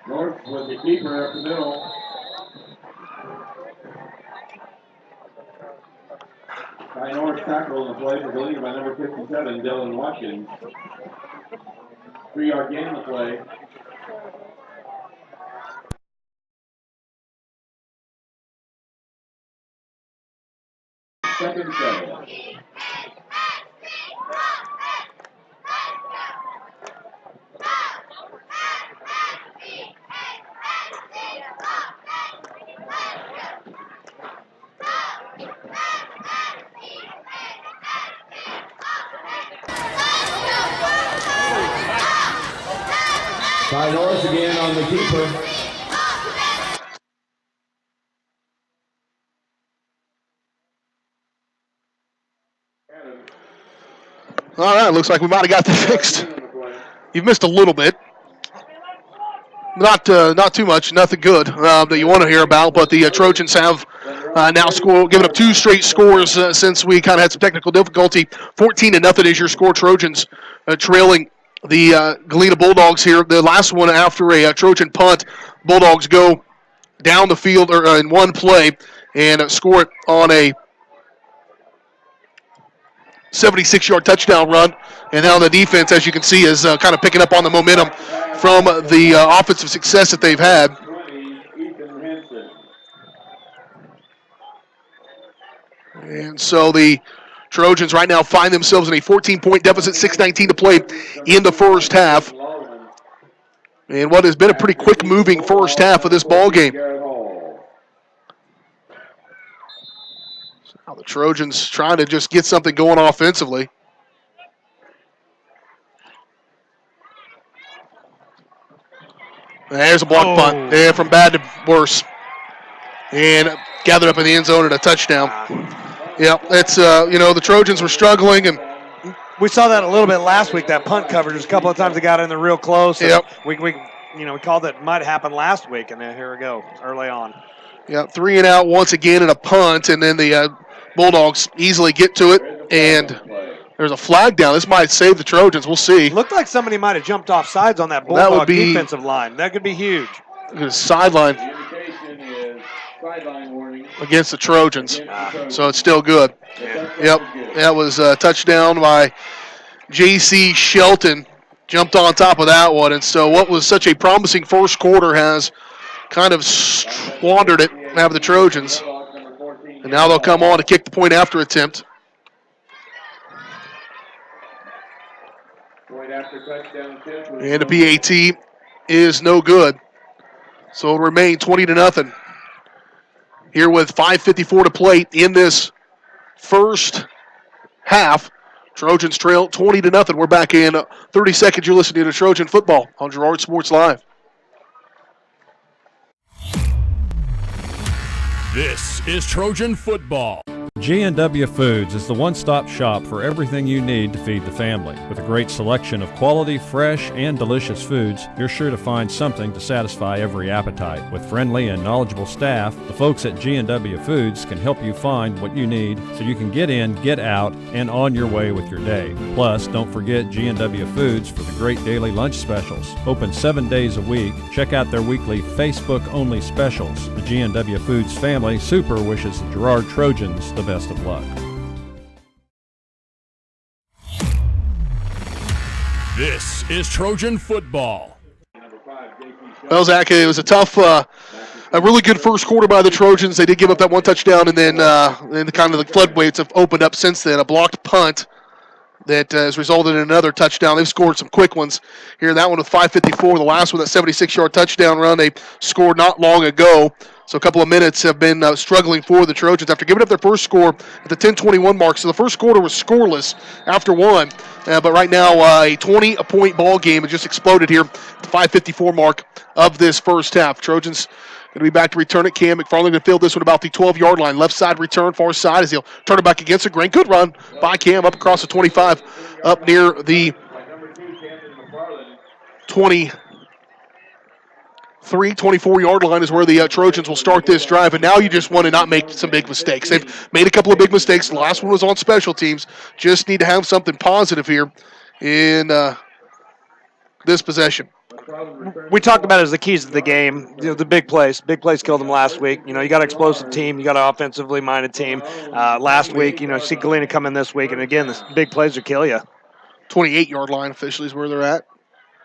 North with the keeper up the middle. By North tackle in the play for Galena by number 57, Dylan Watkins. 3-yard gain in the play. Second 7. By Norris again on the keeper. All right, looks like we might have got that fixed. You've missed a little bit. Not too much, nothing good that you want to hear about, but the Trojans have now given up 2 straight scores since we kind of had some technical difficulty. 14-0 is your score. Trojans trailing the Galena Bulldogs here. The last one after a Trojan punt, Bulldogs go down the field in one play and score it on a 76-yard touchdown run. And now the defense, as you can see, is kind of picking up on the momentum from the offensive success that they've had. And so the Trojans right now find themselves in a 14-point deficit, 6:19 to play in the first half. And what has been a pretty quick-moving first half of this ball game. So now the Trojans trying to just get something going offensively. There's a block punt. Yeah, from bad to worse. And gathered up in the end zone and a touchdown. Yeah, it's the Trojans were struggling, and we saw that a little bit last week. That punt coverage, there's a couple of times they got in there real close. Yep. We called it might happen last week, and then here we go early on. Yeah, 3 and out once again and a punt, and then the Bulldogs easily get to it, and there's a flag down. This might save the Trojans. We'll see. Looked like somebody might have jumped off sides on that Bulldog defensive line. That could be huge. Sideline against the Trojans, so it's still good. Yep, that was a touchdown by J.C. Shelton. Jumped on top of that one, and so what was such a promising first quarter has kind of squandered it out of the Trojans. And now they'll come on to kick the point after attempt. And the PAT is no good. So it'll remain 20-0. Here with 5:54 to play in this first half. Trojans trail 20-0. We're back in 30 seconds. You're listening to Trojan Football on Girard Sports Live. This is Trojan Football. G&W Foods is the one-stop shop for everything you need to feed the family. With a great selection of quality, fresh, and delicious foods, you're sure to find something to satisfy every appetite. With friendly and knowledgeable staff, the folks at G&W Foods can help you find what you need so you can get in, get out, and on your way with your day. Plus, don't forget G&W Foods for the great daily lunch specials. Open 7 days a week. Check out their weekly Facebook-only specials. The G&W Foods family super wishes the Girard Trojans the best of luck. This is Trojan Football. Well, Zach, it was a tough, a really good first quarter by the Trojans. They did give up that one touchdown, and then kind of the floodgates have opened up since then. A blocked punt that has resulted in another touchdown. They've scored some quick ones here. That one with 5:54. The last one, that 76-yard touchdown run, they scored not long ago. So a couple of minutes have been struggling for the Trojans after giving up their first score at the 10:21 mark. So the first quarter was scoreless after one. But right now, a 20-point ball game has just exploded here at the 5:54 mark of this first half. Trojans going to be back to return it. Cam McFarland going to field this one about the 12-yard line. Left side return, far side as he'll turn it back against the grain. Good run by Cam up across the 25, up near the 24-yard line is where the Trojans will start this drive. And now you just want to not make some big mistakes. They've made a couple of big mistakes. The last one was on special teams. Just need to have something positive here in kind this possession. We talked about it as the keys to the game. The big plays. Big plays killed them last week. You got an explosive team. You got an offensively minded team. Last week, see Galena come in this week, and again, the big plays will kill you. 28-yard line officially is where they're at.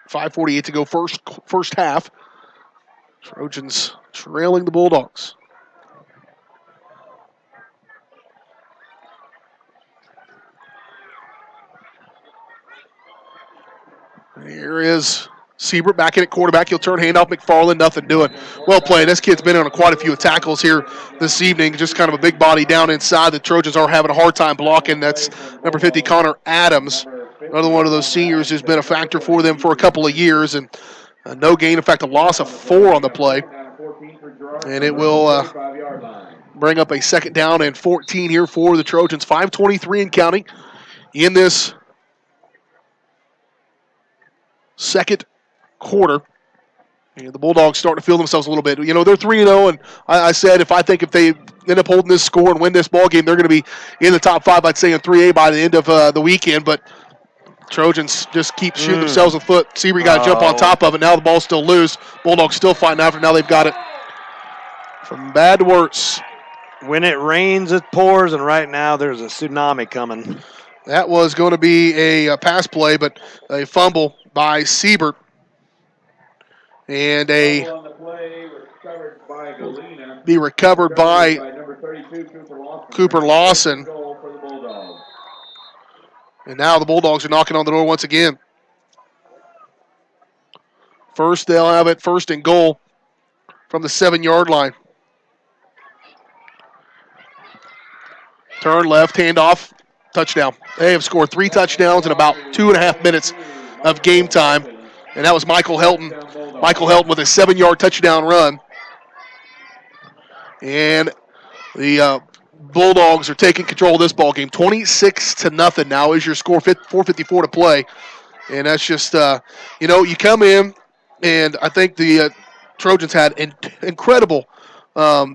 5:48 to go first half. Trojans trailing the Bulldogs. Here is Siebert back in at quarterback. He'll turn handoff. McFarland, nothing doing. Well played. This kid's been on quite a few tackles here this evening. Just kind of a big body down inside. The Trojans are having a hard time blocking. That's number 50, Connor Adams. Another one of those seniors who's been a factor for them for a couple of years. And no gain. In fact, a loss of 4 on the play. And it will bring up a second down and 14 here for the Trojans. 5:23 and counting in this second quarter. And the Bulldogs starting to feel themselves a little bit. They're 3-0, and I said if they end up holding this score and win this ball game, they're going to be in the top 5, I'd say, in 3A by the end of the weekend. But Trojans just keep shooting themselves in the foot. Seabury got to jump on top of it. Now the ball's still loose. Bulldogs still fighting after. Now they've got it from bad to worse. When it rains, it pours, and right now there's a tsunami coming. That was going to be a pass play, but a fumble by Siebert. And be recovered by Cooper Lawson. And now the Bulldogs are knocking on the door once again. First, they'll have it first and goal from the 7-yard line. Turn left, handoff, touchdown. They have scored 3 touchdowns in about 2.5 minutes of game time. And that was Michael Helton. Michael Helton with a 7-yard touchdown run. And the Bulldogs are taking control of this ball game. 26-0 now is your score. 4:54 to play. And that's just, you come in, and I think the Trojans had incredible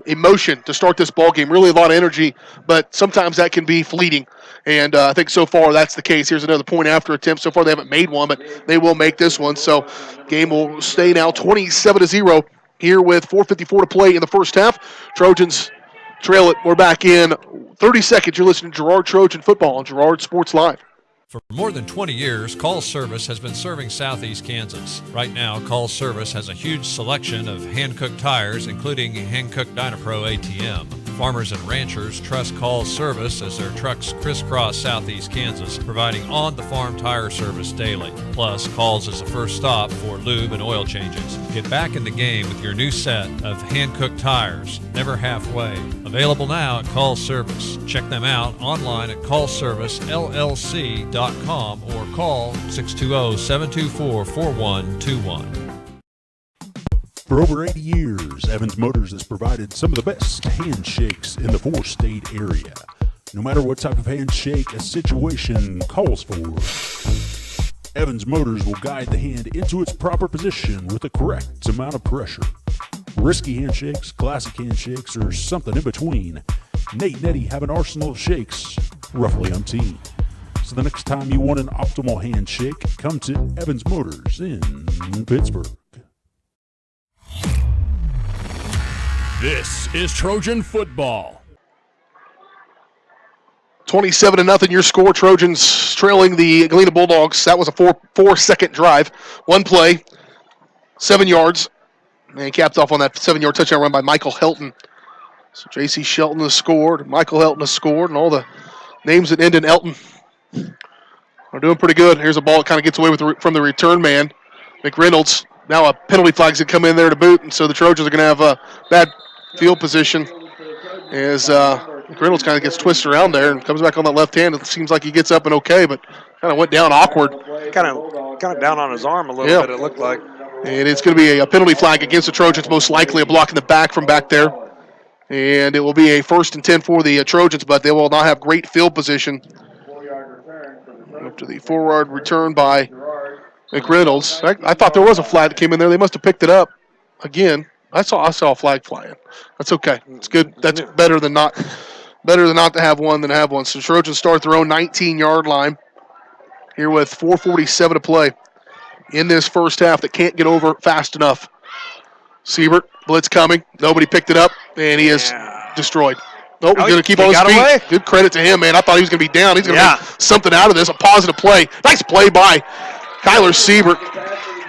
emotion to start this ball game. Really a lot of energy, but sometimes that can be fleeting. And I think so far that's the case. Here's another point after attempt. So far they haven't made one, but they will make this one. So game will stay now 27-0 here with 4:54 to play in the first half. Trojans trail it. We're back in 30 seconds. You're listening to Girard Trojan Football on Girard Sports Live. For more than 20 years, Call Service has been serving Southeast Kansas. Right now, Call Service has a huge selection of hand-cooked tires, including hand-cooked Dynapro ATM. Farmers and ranchers trust Call Service as their trucks crisscross Southeast Kansas, providing on-the-farm tire service daily. Plus, Calls is the first stop for lube and oil changes. Get back in the game with your new set of hand-cooked tires, never halfway. Available now at Call Service. Check them out online at callservicellc.com or call 620-724-4121. For over 80 years, Evans Motors has provided some of the best handshakes in the 4-state area. No matter what type of handshake a situation calls for, Evans Motors will guide the hand into its proper position with the correct amount of pressure. Risky handshakes, classic handshakes, or something in between, Nate and Eddie have an arsenal of shakes roughly umpteen. So the next time you want an optimal handshake, come to Evans Motors in Pittsburgh. This is Trojan Football. 27-0 your score. Trojans trailing the Galena Bulldogs. That was a 4-second drive. One play, 7 yards. And capped off on that 7-yard touchdown run by Michael Helton. So J.C. Shelton has scored. Michael Helton has scored. And all the names that end in Elton are doing pretty good. Here's a ball that kind of gets away from the return man, McReynolds. Now a penalty flag's going to come in there to boot. And so the Trojans are going to have a bad field position as McReynolds kind of gets twisted around there and comes back on that left hand. It seems like he gets up and okay, but kind of went down awkward. Kind of down on his arm a little bit, it looked like. And it's going to be a penalty flag against the Trojans, most likely a block in the back from back there. And it will be a 1st and 10 for the Trojans, but they will not have great field position. After the forward return by McReynolds. I thought there was a flag that came in there. They must have picked it up again. I saw a flag flying. That's okay. It's good. That's better than not to have one than to have one. So Trojans start their own 19-yard line here with 4:47 to play in this first half that can't get over fast enough. Siebert, blitz coming. Nobody picked it up, and he is destroyed. Nope, he's going to keep on his feet. Away. Good credit to him, man. I thought he was going to be down. He's going to make something out of this, a positive play. Nice play by Kyler Siebert.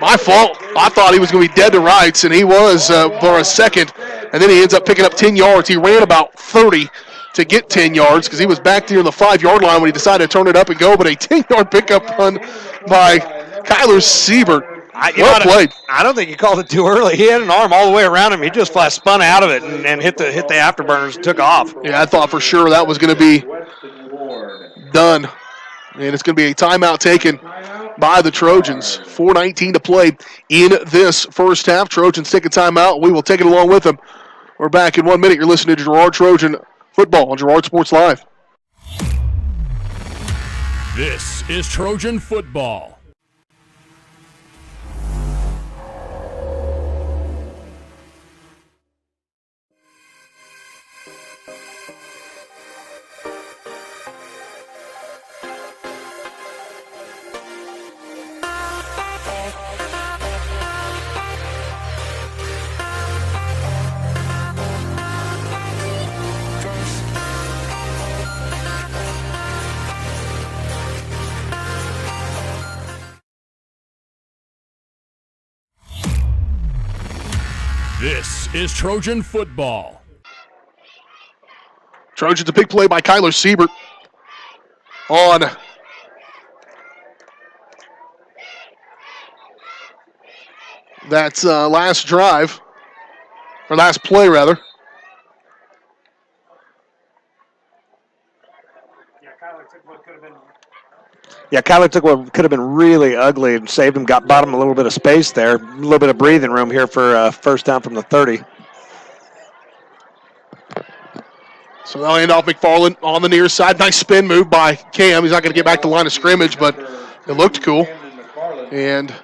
My fault. I thought he was going to be dead to rights, and he was for a second. And then he ends up picking up 10 yards. He ran about 30 to get 10 yards because he was back there on the 5-yard line when he decided to turn it up and go. But a 10-yard pickup run by Kyler Siebert. Well played. I don't think he called it too early. He had an arm all the way around him. He just flat spun out of it and hit the afterburners and took off. Yeah, I thought for sure that was going to be done. And it's going to be a timeout taken by the Trojans. 4:19 to play in this first half. Trojans take a timeout. We will take it along with them. We're back in 1 minute. You're listening to Girard Trojan Football on Girard Sports Live. This is Trojan Football. This is Trojan Football. Trojans, a big play by Kyler Siebert on that last drive, or last play, rather. Yeah, Kyler took what could have been really ugly and saved him, bought him a little bit of space there, a little bit of breathing room here for first down from the 30. So they'll hand off McFarland on the near side. Nice spin move by Cam. He's not going to get back to the line of scrimmage, but it looked cool. And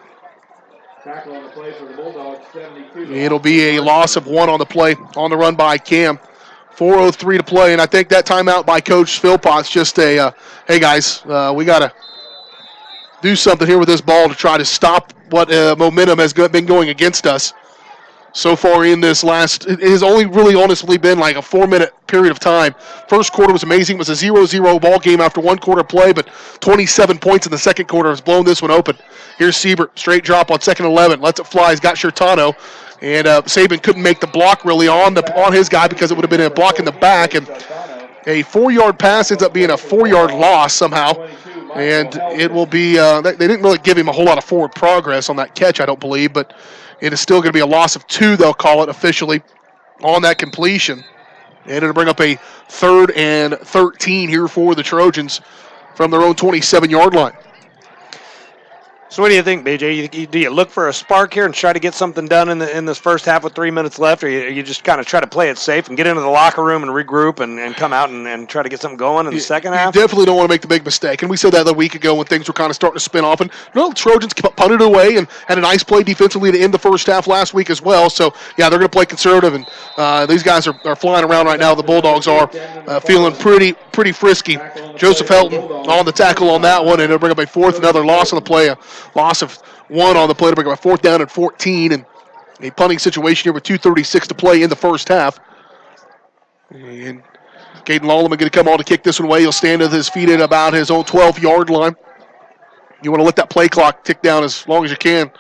it'll be a loss of 1 on the play, on the run by Cam. 4:03 to play, and I think that timeout by Coach Philpott's just a, hey guys, we got to do something here with this ball to try to stop what momentum has been going against us so far in this last. It has only really honestly been like a 4-minute period of time. First quarter was amazing. It was a 0-0 ball game after 1 quarter play, but 27 points in the second quarter has blown this one open. Here's Siebert, straight drop on 2nd and 11, lets it fly. He's got Shirtano. And Saban couldn't make the block really on his guy because it would have been a block in the back. And a 4-yard pass ends up being a 4-yard loss somehow. And it will be, they didn't really give him a whole lot of forward progress on that catch, I don't believe. But it is still going to be a loss of 2, they'll call it officially, on that completion. And it'll bring up a 3rd and 13 here for the Trojans from their own 27-yard line. So what do you think, BJ? Do you look for a spark here and try to get something done in this first half with 3 minutes left, or you just kind of try to play it safe and get into the locker room and regroup and come out and try to get something going in the second half? You definitely don't want to make the big mistake. And we said that a week ago when things were kind of starting to spin off. And Trojans punted it away and had a nice play defensively to end the first half last week as well. So, yeah, they're going to play conservative. And these guys are flying around right now. The Bulldogs are feeling pretty frisky. Joseph Helton on the tackle on that one, and it'll bring up a 4th, another loss on the play. Loss of 1 on the play to bring up a 4th down and 14, and a punting situation here with 2:36 to play in the first half. And Caden Lallman going to come on to kick this one away. He'll stand with his feet at about his own 12-yard line. You want to let that play clock tick down as long as you can.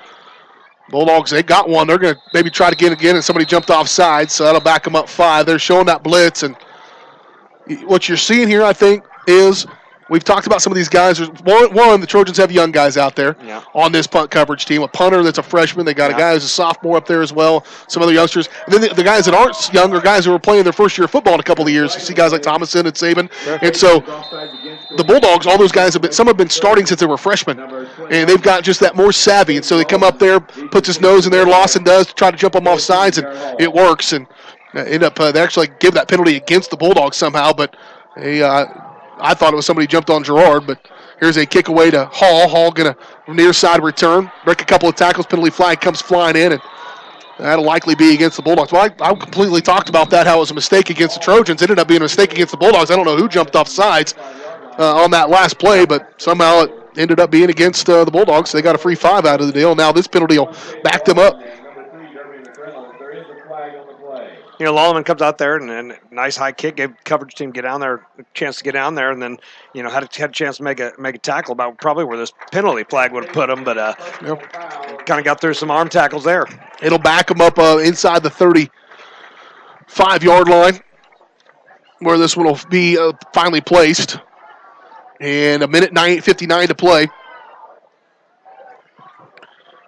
Bulldogs, they got one. They're going to maybe try to get it again, and somebody jumped offside, so that'll back them up 5. They're showing that blitz, and what you're seeing here, I think, is we've talked about some of these guys. One, the Trojans have young guys out there on this punt coverage team. A punter that's a freshman. They got a guy who's a sophomore up there as well. Some other youngsters. And then the guys that aren't young are guys who are playing their first year of football in a couple of years. You see guys like Thomason and Saban. And so the Bulldogs, all those guys, some have been starting since they were freshmen. And they've got just that more savvy. And so they come up there, puts his nose in there, Lawson does, to try to jump them off sides, and it works. And end up they actually give that penalty against the Bulldogs somehow, but I thought it was somebody jumped on Girard, but here's a kick away to Hall. Hall going to near side return, break a couple of tackles, penalty flag comes flying in, and that'll likely be against the Bulldogs. Well, I completely talked about that, how it was a mistake against the Trojans. It ended up being a mistake against the Bulldogs. I don't know who jumped off sides on that last play, but somehow ended up being against the Bulldogs. They got a free 5 out of the deal. Now this penalty will back them up. You know, Lallman comes out there and nice high kick, gave coverage team get down there a chance to get down there, and then had a chance to make a tackle about probably where this penalty flag would have put him, but kind of got through some arm tackles there. It'll back them up inside the 35-yard line, where this one will be finally placed, and a minute 59 to play.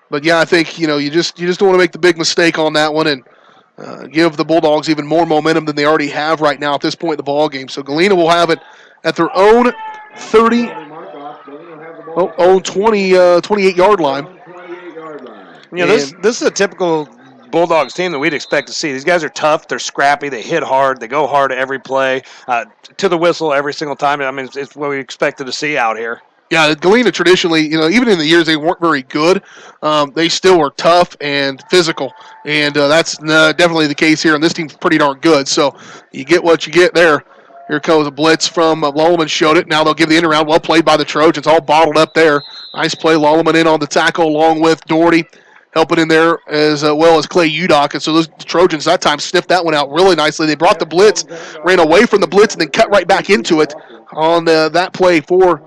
But yeah, I think you just don't want to make the big mistake on that one and give the Bulldogs even more momentum than they already have right now at this point in the ball game. So Galena will have it at their own 28-yard line. You know, this is a typical Bulldogs team that we'd expect to see. These guys are tough. They're scrappy. They hit hard. They go hard every play, to the whistle every single time. I mean, it's what we expected to see out here. Yeah, Galena traditionally, even in the years they weren't very good, they still were tough and physical, and that's definitely the case here. And this team's pretty darn good, so you get what you get there. Here comes a blitz from Lallman, showed it. Now they'll give the end around. Well played by the Trojans, all bottled up there. Nice play. Lallman in on the tackle along with Doherty, helping in there as well as Clay Udock. And so those Trojans that time sniffed that one out really nicely. They brought the blitz, ran away from the blitz, and then cut right back into it on that play for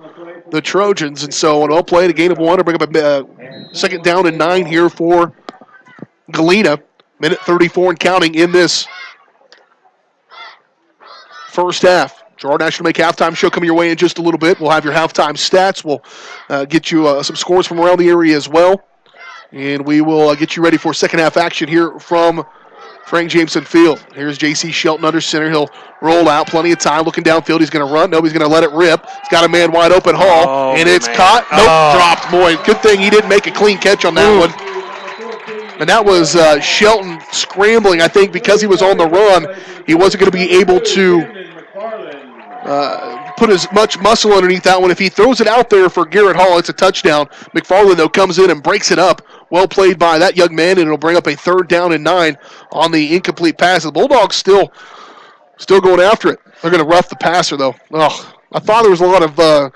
the Trojans. And so an well played, a gain of 1 to bring up a second down and 9 here for Galena. Minute 34 and counting in this first half. Girard National Make halftime show coming your way in just a little bit. We'll have your halftime stats. We'll get you some scores from around the area as well. And we will get you ready for second half action here from Frank Jameson Field. Here's J.C. Shelton under center. He'll roll out. Plenty of time. Looking downfield. He's going to run. Nobody's going to let it rip. He's got a man wide open. Hall. And it's caught. Nope. Dropped. Boy, good thing he didn't make a clean catch on that one. And that was Shelton scrambling, I think, because he was on the run. He wasn't going to be able to put as much muscle underneath that one. If he throws it out there for Garrett Hall, it's a touchdown. McFarland, though, comes in and breaks it up. Well played by that young man, and it'll bring up a third down and 9 on the incomplete pass. The Bulldogs still going after it. They're going to rough the passer, though. Oh, I thought there was a lot of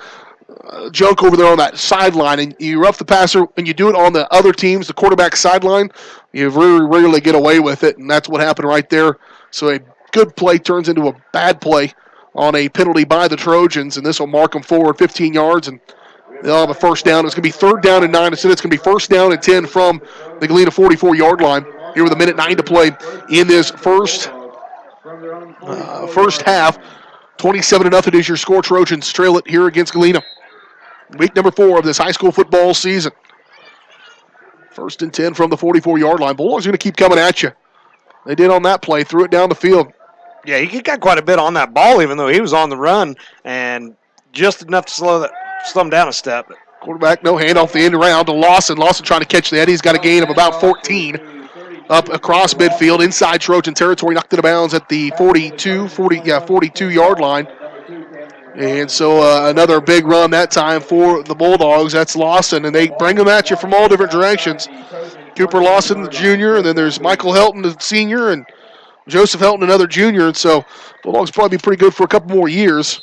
junk over there on that sideline, and you rough the passer, and you do it on the other teams, the quarterback sideline, you very rarely get away with it, and that's what happened right there. So a good play turns into a bad play on a penalty by the Trojans, and this will mark them forward 15 yards, and they'll have a first down. It's going to be third down and 9. Instead, it's going to be first down and 10 from the Galena 44-yard line. Here with a minute 9 to play in this first half. 27-0 is your score. Trojans trail it here against Galena. Week number 4 of this high school football season. First and 10 from the 44-yard line. Bulldogs are going to keep coming at you. They did on that play. Threw it down the field. Yeah, he got quite a bit on that ball, even though he was on the run, and just enough to slow him down a step. Quarterback, no hand off the end around to Lawson. Lawson trying to catch that. He's got a gain of about 14 up across midfield, inside Trojan territory, knocked it out of bounds at the 42-yard line. And so another big run that time for the Bulldogs. That's Lawson, and they bring them at you from all different directions. Cooper Lawson, the junior, and then there's Michael Helton, the senior, and Joseph Helton, another junior. And so Bulldogs probably be pretty good for a couple more years.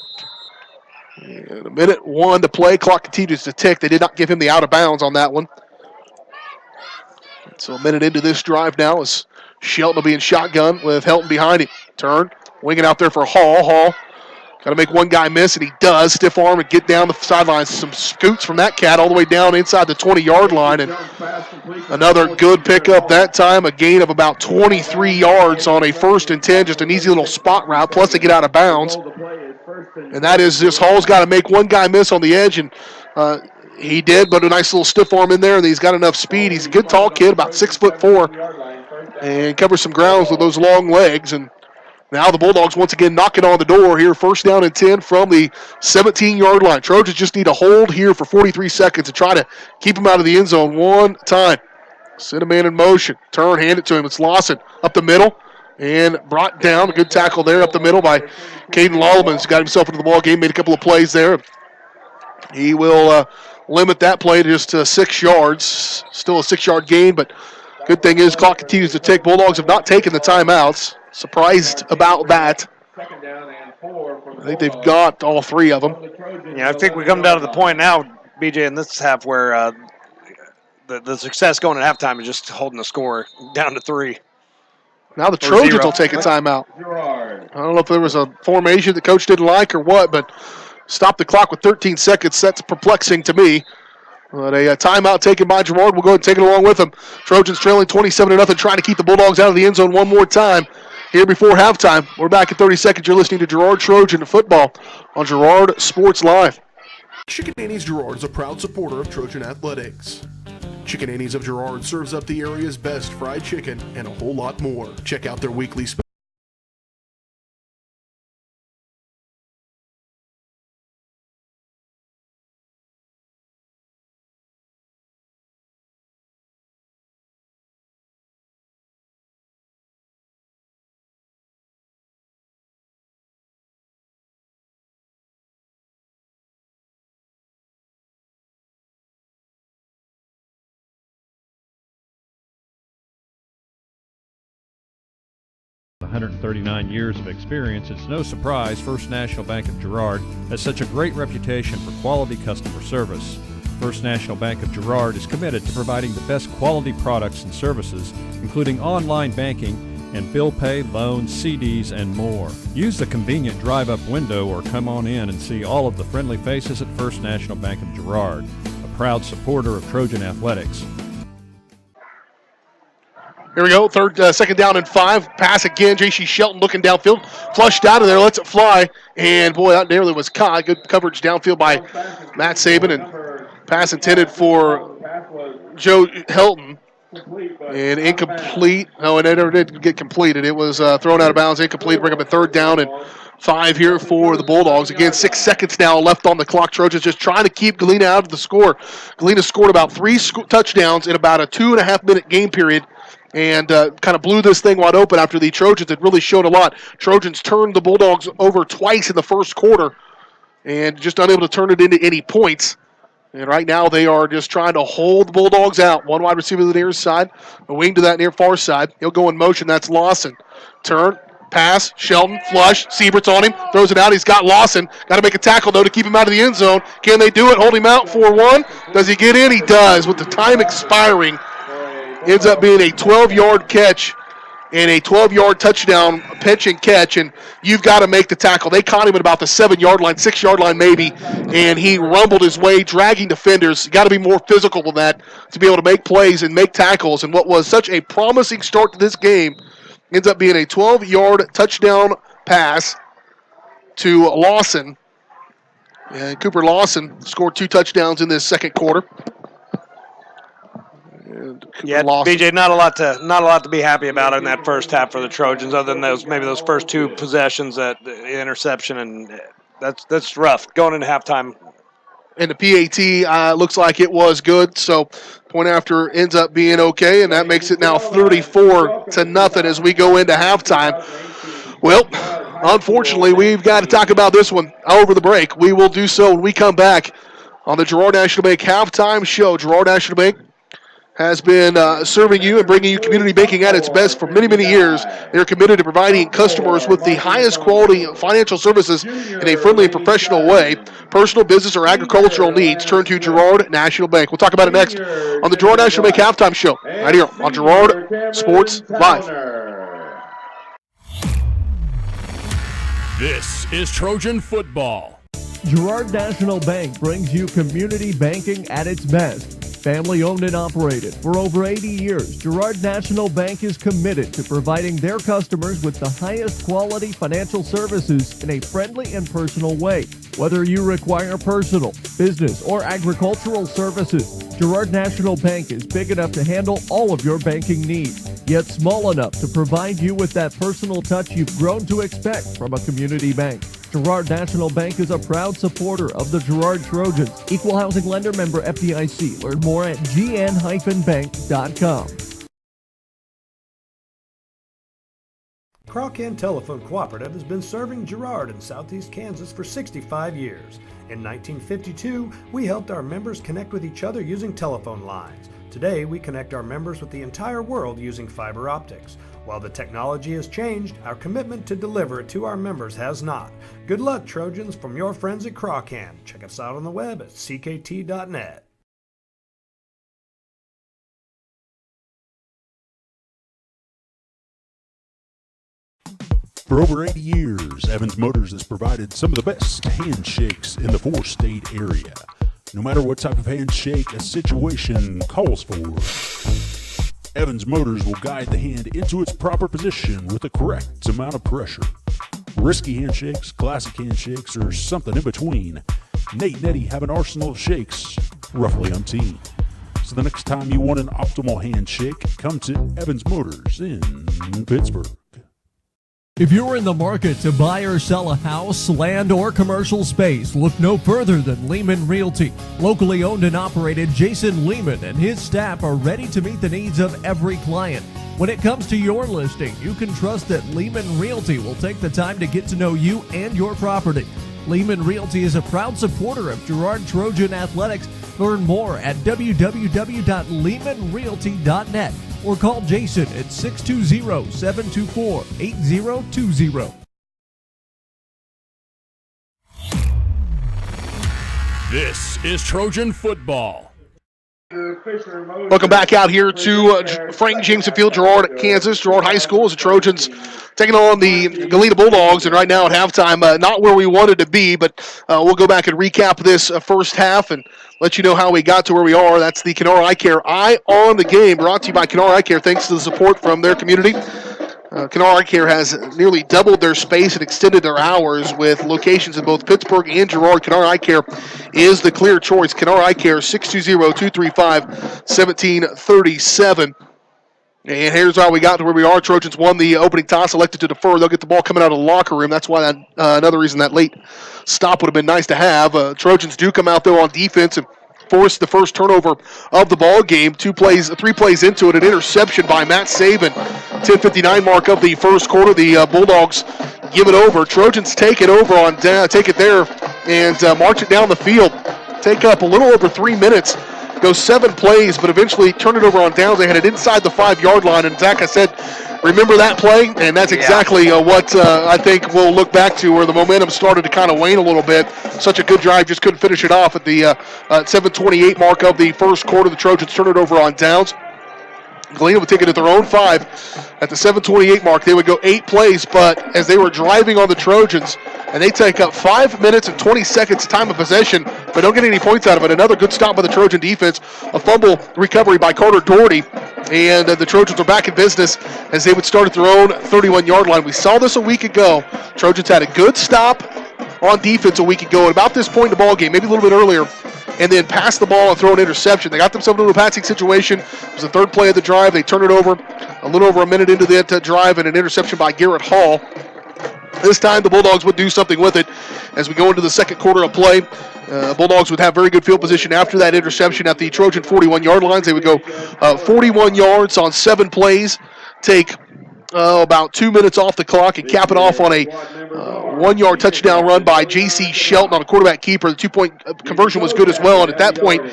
And a minute 1 to play. Clock continues to tick. They did not give him the out of bounds on that one. So a minute into this drive now is Shelton will be in shotgun with Helton behind him. Turn, winging out there for Hall. Hall got to make one guy miss, and he does. Stiff arm and get down the sideline. Some scoots from that cat all the way down inside the 20-yard line. And another good pickup that time. A gain of about 23 yards on a 1st and 10. Just an easy little spot route. Plus they get out of bounds. And that is just Hall's got to make one guy miss on the edge. And he did, but a nice little stiff arm in there. And he's got enough speed. He's a good tall kid, about 6'4", and covers some grounds with those long legs. And now the Bulldogs once again knocking on the door here. First down and 10 from the 17-yard line. Trojans just need to hold here for 43 seconds and try to keep him out of the end zone one time. Send a man in motion. Turn, hand it to him. It's Lawson up the middle and brought down. A good tackle there up the middle by Caden Lallman. He's got himself into the ball game, made a couple of plays there. He will limit that play to just 6 yards. Still a 6-yard gain, but good thing is clock continues to tick. Bulldogs have not taken the timeouts. Surprised about that. I think they've got all 3 of them. Yeah, I think we come down to the point now. BJ, in this half where the success going at halftime is just holding the score down to 3. Now the Trojans 0. will take a timeout. Girard. I don't know if there was a formation the coach didn't like or what, but stop the clock with 13 seconds. That's perplexing to me. But a timeout taken by Girard. We'll go ahead and take it along with them. Trojans trailing 27-0, trying to keep the Bulldogs out of the end zone one more time here before halftime. We're back in 30 seconds. You're listening to Girard Trojan Football on Girard Sports Live. Chicken Annie's Girard is a proud supporter of Trojan Athletics. Chicken Annie's of Girard serves up the area's best fried chicken and a whole lot more. Check out their weekly specials. With 139 years of experience, it's no surprise First National Bank of Girard has such a great reputation for quality customer service. First National Bank of Girard is committed to providing the best quality products and services, including online banking and bill pay, loans, CDs, and more. Use the convenient drive-up window or come on in and see all of the friendly faces at First National Bank of Girard, a proud supporter of Trojan Athletics. Here we go, second down and 5. Pass again, J.C. Shelton looking downfield. Flushed out of there, lets it fly. And, boy, that nearly was caught. Good coverage downfield by Matt Saban. And pass intended for Joe Helton. And incomplete. No, it never did get completed. It was thrown out of bounds, incomplete. Bring up a third down and 5 here for the Bulldogs. Again, 6 seconds now left on the clock. Trojans just trying to keep Galena out of the score. Galena scored about 3 touchdowns in about a 2.5-minute game period. And kind of blew this thing wide open after the Trojans had really showed a lot. Trojans turned the Bulldogs over twice in the first quarter and just unable to turn it into any points. And right now they are just trying to hold the Bulldogs out. One wide receiver to the near side, a wing to that near far side. He'll go in motion. That's Lawson. Turn, pass, Shelton, flush. Siebert's on him, throws it out. He's got Lawson. Got to make a tackle, though, to keep him out of the end zone. Can they do it? Hold him out for 1. Does he get in? He does. With the time expiring, ends up being a 12-yard catch and a 12-yard touchdown pitch and catch, and you've got to make the tackle. They caught him at about the 7-yard line, 6-yard line maybe, and he rumbled his way, dragging defenders. You got to be more physical than that to be able to make plays and make tackles, and what was such a promising start to this game ends up being a 12-yard touchdown pass to Lawson. And Cooper Lawson scored 2 touchdowns in this second quarter. Yeah, BJ, not a lot to be happy about in that first half for the Trojans, other than those first 2 possessions, that the interception, and that's rough going into halftime. And the PAT looks like it was good, so point after ends up being okay, and that makes it now 34-0 as we go into halftime. Well, unfortunately, we've got to talk about this one over the break. We will do so when we come back on the Girard National Bank halftime show. Girard National Bank has been serving you and bringing you community banking at its best for many, many years. They're committed to providing customers with the highest quality financial services in a friendly and professional way. Personal, business, or agricultural needs, turn to Girard National Bank. We'll talk about it next on the Girard National Bank halftime show, right here on Girard Sports Live. This is Trojan Football. Girard National Bank brings you community banking at its best. Family owned and operated for over 80 years, Girard National Bank is committed to providing their customers with the highest quality financial services in a friendly and personal way. Whether you require personal, business, or agricultural services, Girard National Bank is big enough to handle all of your banking needs, yet small enough to provide you with that personal touch you've grown to expect from a community bank. Girard National Bank is a proud supporter of the Girard Trojans. Equal housing lender, member FDIC. Learn more at gn-bank.com. Crawcan Telephone Cooperative has been serving Girard in southeast Kansas for 65 years. In 1952, we helped our members connect with each other using telephone lines. Today, we connect our members with the entire world using fiber optics. While the technology has changed, our commitment to deliver it to our members has not. Good luck, Trojans, from your friends at Crawcan. Check us out on the web at ckt.net. For over 80 years, Evans Motors has provided some of the best handshakes in the four-state area. No matter what type of handshake a situation calls for, Evans Motors will guide the hand into its proper position with the correct amount of pressure. Risky handshakes, classic handshakes, or something in between, Nate and Eddie have an arsenal of shakes roughly umpteen. So the next time you want an optimal handshake, come to Evans Motors in Pittsburgh. If you're in the market to buy or sell a house, land, or commercial space, look no further than Lehman Realty. Locally owned and operated, Jason Lehman and his staff are ready to meet the needs of every client. When it comes to your listing, you can trust that Lehman Realty will take the time to get to know you and your property. Lehman Realty is a proud supporter of Girard Trojan Athletics. Learn more at www.lehmanrealty.net. or call Jason at 620-724-8020. This is Trojan football. Welcome back out here to Frank Jameson Field, Girard at Kansas. Girard High School as the Trojans taking on the Galena Bulldogs, and right now at halftime, not where we wanted to be, but we'll go back and recap this first half and let you know how we got to where we are. That's the Kenora Eye Care Eye on the Game, brought to you by Kenora Eye Care, thanks to the support from their community. Kenora Eye Care has nearly doubled their space and extended their hours with locations in both Pittsburgh and Girard. Kenora Eye Care is the clear choice. Kenora Eye Care, 620-235-1737. And here's how we got to where we are. Trojans won the opening toss, elected to defer. They'll get the ball coming out of the locker room. That's why another reason that late stop would have been nice to have. Trojans do come out, though, on defense and force the first turnover of the ball game. 3 plays into it, an interception by Matt Saban. 10:59 mark of the first quarter. The Bulldogs give it over. Trojans take it over take it there and march it down the field. Take up a little over 3 minutes. Go 7 plays, but eventually turn it over on downs. They had it inside the 5-yard line, and Zach, I said, remember that play? And that's exactly what I think we'll look back to, where the momentum started to kind of wane a little bit. Such a good drive, just couldn't finish it off at the 7:28 mark of the first quarter. The Trojans turn it over on downs. Galena would take it at their own 5. At the 7:28 mark, they would go 8 plays, but as they were driving on the Trojans, and they take up 5 minutes and 20 seconds time of possession, but don't get any points out of it. Another good stop by the Trojan defense, a fumble recovery by Carter Doherty, and the Trojans are back in business as they would start at their own 31-yard line. We saw this a week ago. Trojans had a good stop on defense a week ago at about this point in the ball game, maybe a little bit earlier, and then pass the ball and throw an interception. They got themselves into a passing situation. It was the third play of the drive. They turn it over a little over a minute into that drive, and an interception by Garrett Hall. This time the Bulldogs would do something with it as we go into the second quarter of play. Bulldogs would have very good field position after that interception at the Trojan 41-yard lines. They would go 41 yards on 7 plays, take about 2 minutes off the clock, and cap it off on a 1-yard touchdown run by J.C. Shelton on a quarterback keeper. The 2-point conversion was good as well, and at that point,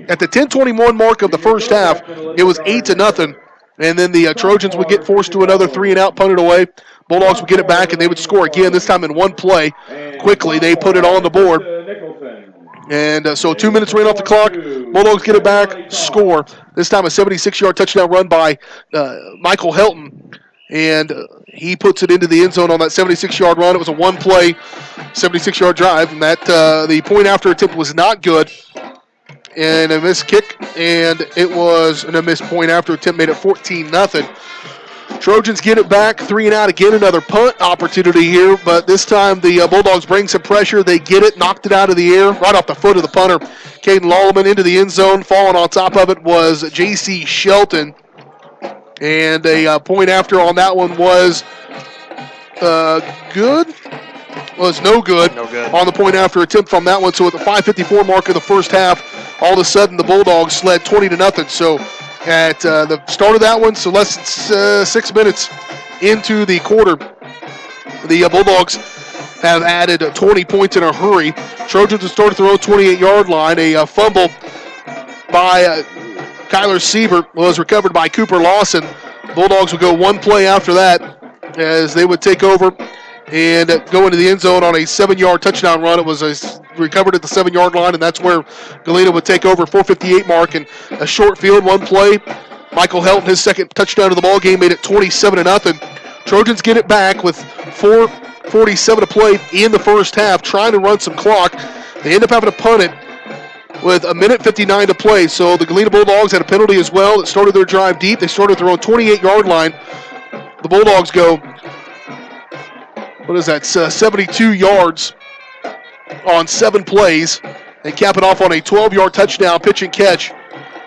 at the 10:21 mark of the first half, it was 8-0, and then the Trojans would get forced to another 3-and-out, punted away. Bulldogs would get it back, and they would score again, this time in 1 play. Quickly, they put it on the board. And so 2 minutes ran off the clock. Bulldogs get it back, score. This time a 76-yard touchdown run by Michael Helton. And he puts it into the end zone on that 76-yard run. It was a 1-play, 76-yard drive. And that the point after attempt was not good. And a missed kick. And it was a missed point after attempt, made it 14-0. Trojans get it back, 3-and-out again, another punt opportunity here, but this time the Bulldogs bring some pressure. They get it, knocked it out of the air, right off the foot of the punter, Caden Lallman, into the end zone. Falling on top of it was J.C. Shelton, and a point after on that one was good. Was no good on the point after attempt from that one. So at the 5:54 mark of the first half, all of a sudden the Bulldogs led 20-0. So at the start of that one, so less than 6 minutes into the quarter, The Bulldogs have added 20 points in a hurry. Trojans have started their own 28-yard line. A fumble by Kyler Siebert was recovered by Cooper Lawson. Bulldogs will go one play after that as they would take over and go into the end zone on a 7-yard touchdown run. It was recovered at the 7-yard line, and that's where Galena would take over. 4:58 mark and a short field, one play. Michael Helton, his second touchdown of the ball game, made it 27-0. Trojans get it back with 4:47 to play in the first half, trying to run some clock. They end up having to punt it with 1:59 to play. So the Galena Bulldogs had a penalty as well that started their drive deep. They started their own 28-yard line. The Bulldogs go, 72 yards on 7 plays. They cap it off on a 12-yard touchdown pitch and catch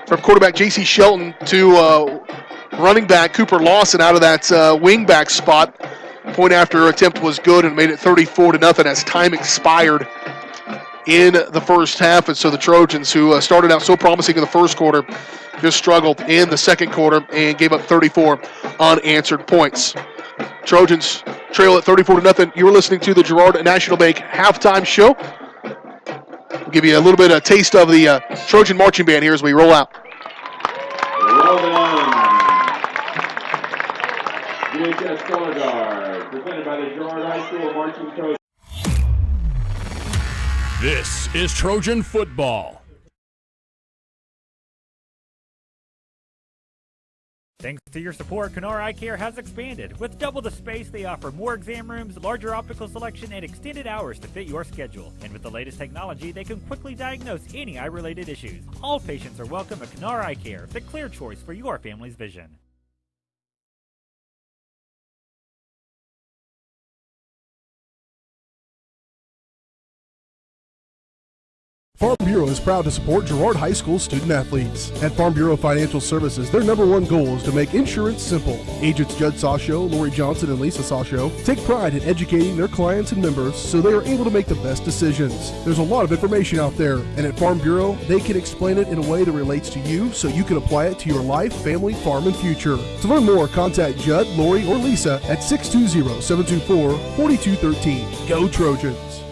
from quarterback J.C. Shelton to running back Cooper Lawson out of that wing back spot. Point after attempt was good and made it 34-0 as time expired in the first half. And so the Trojans, who started out so promising in the first quarter, just struggled in the second quarter and gave up 34 unanswered points. Trojans trail at 34-0. You're listening to the Girard National Bank halftime show. We'll give you a little bit of taste of the Trojan marching band here as we roll out. Well done. VHS Color Guard, presented by the Girard High School Marching Coach. This is Trojan football. Thanks to your support, Kenora Eye Care has expanded. With double the space, they offer more exam rooms, larger optical selection, and extended hours to fit your schedule. And with the latest technology, they can quickly diagnose any eye-related issues. All patients are welcome at Kenora Eye Care, the clear choice for your family's vision. Farm Bureau is proud to support Girard High School student athletes. At Farm Bureau Financial Services, their #1 goal is to make insurance simple. Agents Judd Sasho, Lori Johnson, and Lisa Sasho take pride in educating their clients and members so they are able to make the best decisions. There's a lot of information out there, and at Farm Bureau, they can explain it in a way that relates to you so you can apply it to your life, family, farm, and future. To learn more, contact Judd, Lori, or Lisa at 620-724-4213. Go Trojans!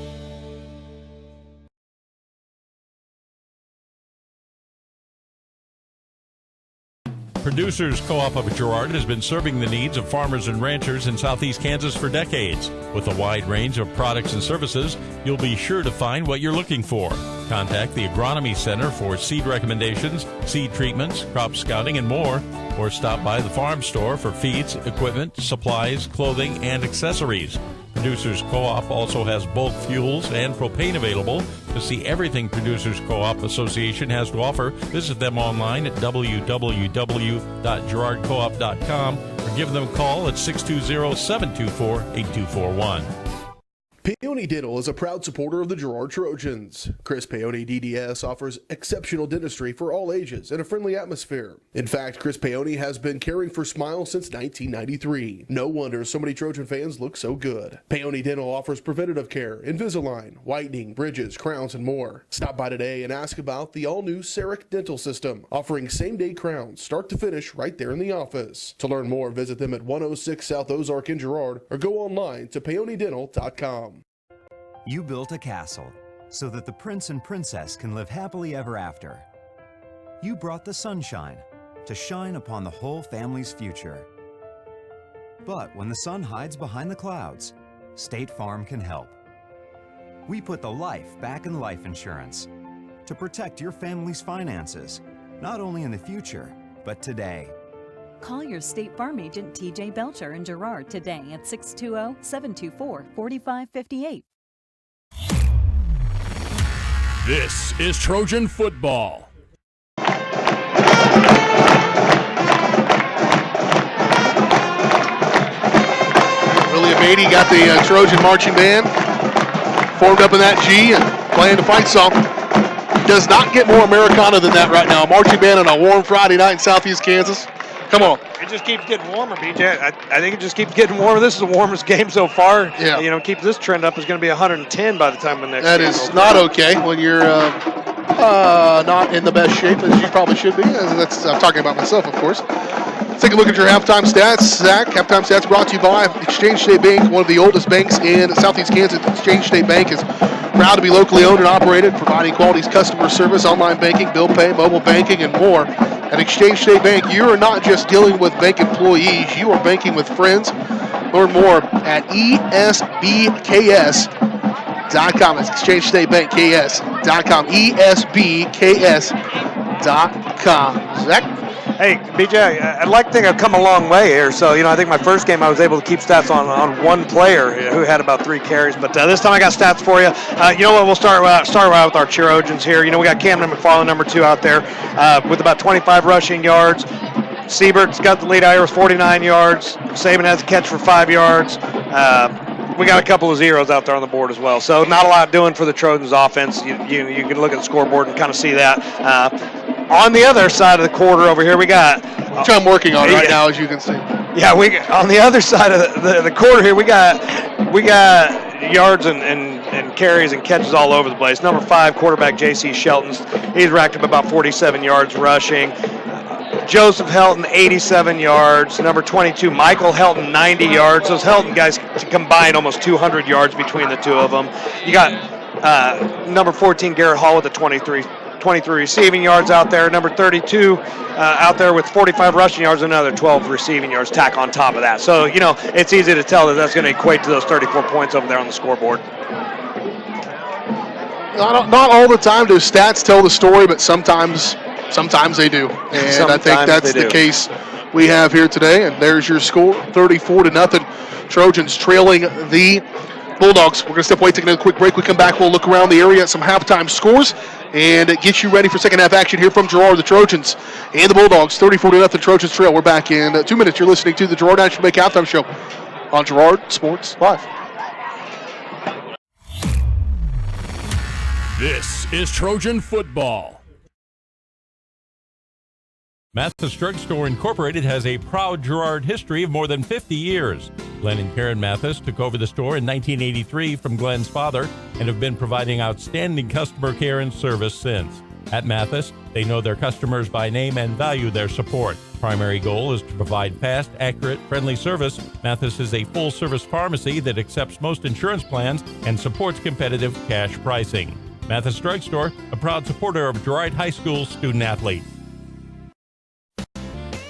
Producers Co-op of Girard has been serving the needs of farmers and ranchers in southeast Kansas for decades. With a wide range of products and services, you'll be sure to find what you're looking for. Contact the Agronomy Center for seed recommendations, seed treatments, crop scouting, and more, or stop by the farm store for feeds, equipment, supplies, clothing, and accessories. Producers Co-op also has bulk fuels and propane available. To see everything Producers Co-op Association has to offer, visit them online at www.girardcoop.com or give them a call at 620-724-8241. Paoni Dental is a proud supporter of the Girard Trojans. Chris Paoni DDS offers exceptional dentistry for all ages in a friendly atmosphere. In fact, Chris Paoni has been caring for smiles since 1993. No wonder so many Trojan fans look so good. Paoni Dental offers preventative care, Invisalign, whitening, bridges, crowns, and more. Stop by today and ask about the all-new CEREC dental system, offering same-day crowns, start to finish, right there in the office. To learn more, visit them at 106 South Ozark in Girard or go online to paonidental.com. You built a castle so that the prince and princess can live happily ever after. You brought the sunshine to shine upon the whole family's future. But when the sun hides behind the clouds, State Farm can help. We put the life back in life insurance to protect your family's finances, not only in the future, but today. Call your State Farm agent TJ Belcher in Girard today at 620-724-4558. This is Trojan football. Willie Abady got the Trojan marching band formed up in that G and playing the fight song. Does not get more Americana than that right now. A marching band on a warm Friday night in southeast Kansas. Come on. It just keeps getting warmer, BJ. I think it just keeps getting warmer. This is the warmest game so far. Yeah. You know, keep this trend up is going to be 110 by the time the next. That is not okay when you're not in the best shape as you probably should be. I'm talking about myself, of course. Let's take a look at your halftime stats. Zach, halftime stats brought to you by Exchange State Bank, one of the oldest banks in Southeast Kansas. Exchange State Bank is proud to be locally owned and operated, providing quality customer service, online banking, bill pay, mobile banking, and more. At Exchange State Bank, you are not just dealing with bank employees, you are banking with friends. Learn more at ESBKS.com. It's Exchange State Bank, KS.com. ESBKS.com. Zach? Hey, BJ, I'd like to think I've come a long way here. So, I think my first game I was able to keep stats on one player who had about 3 carries. But this time I got stats for you. You know what? We'll start out with our Trojans here. We got Camden McFarland, number 2, out there with about 25 rushing yards. Siebert's got the lead out here with 49 yards. Saban has a catch for 5 yards. We got a couple of zeros out there on the board as well. So not a lot doing for the Trojans offense. You can look at the scoreboard and kind of see that. On the other side of the quarter over here, we got... Which I'm working on right now, as you can see. Yeah, on the other side of the quarter here, we got yards and carries and catches all over the place. Number 5, quarterback J.C. Shelton, he's racked up about 47 yards rushing. Joseph Helton, 87 yards. Number 22, Michael Helton, 90 yards. Those Helton guys combined almost 200 yards between the two of them. You got number 14, Garrett Hall with the 23 receiving yards out there. Number 32 out there with 45 rushing yards, another 12 receiving yards tack on top of that. So, it's easy to tell that that's going to equate to those 34 points over there on the scoreboard. Not all the time do stats tell the story, but sometimes they do. And I think that's the case we have here today. And there's your score, 34-0. Trojans trailing the Bulldogs. We're going to step away, take another quick break. We come back, we'll look around the area at some halftime scores and get you ready for second half action here from Girard. The Trojans and the Bulldogs, 34-0 Trojans trail. We're back in 2 minutes. You're listening to the Girard National Bank Halftime Show on Girard Sports Live. This is Trojan Football. Mathis Drug Store Incorporated has a proud Girard history of more than 50 years. Glenn and Karen Mathis took over the store in 1983 from Glenn's father and have been providing outstanding customer care and service since. At Mathis, they know their customers by name and value their support. Primary goal is to provide fast, accurate, friendly service. Mathis is a full-service pharmacy that accepts most insurance plans and supports competitive cash pricing. Mathis Drug Store, a proud supporter of Girard High School student-athletes.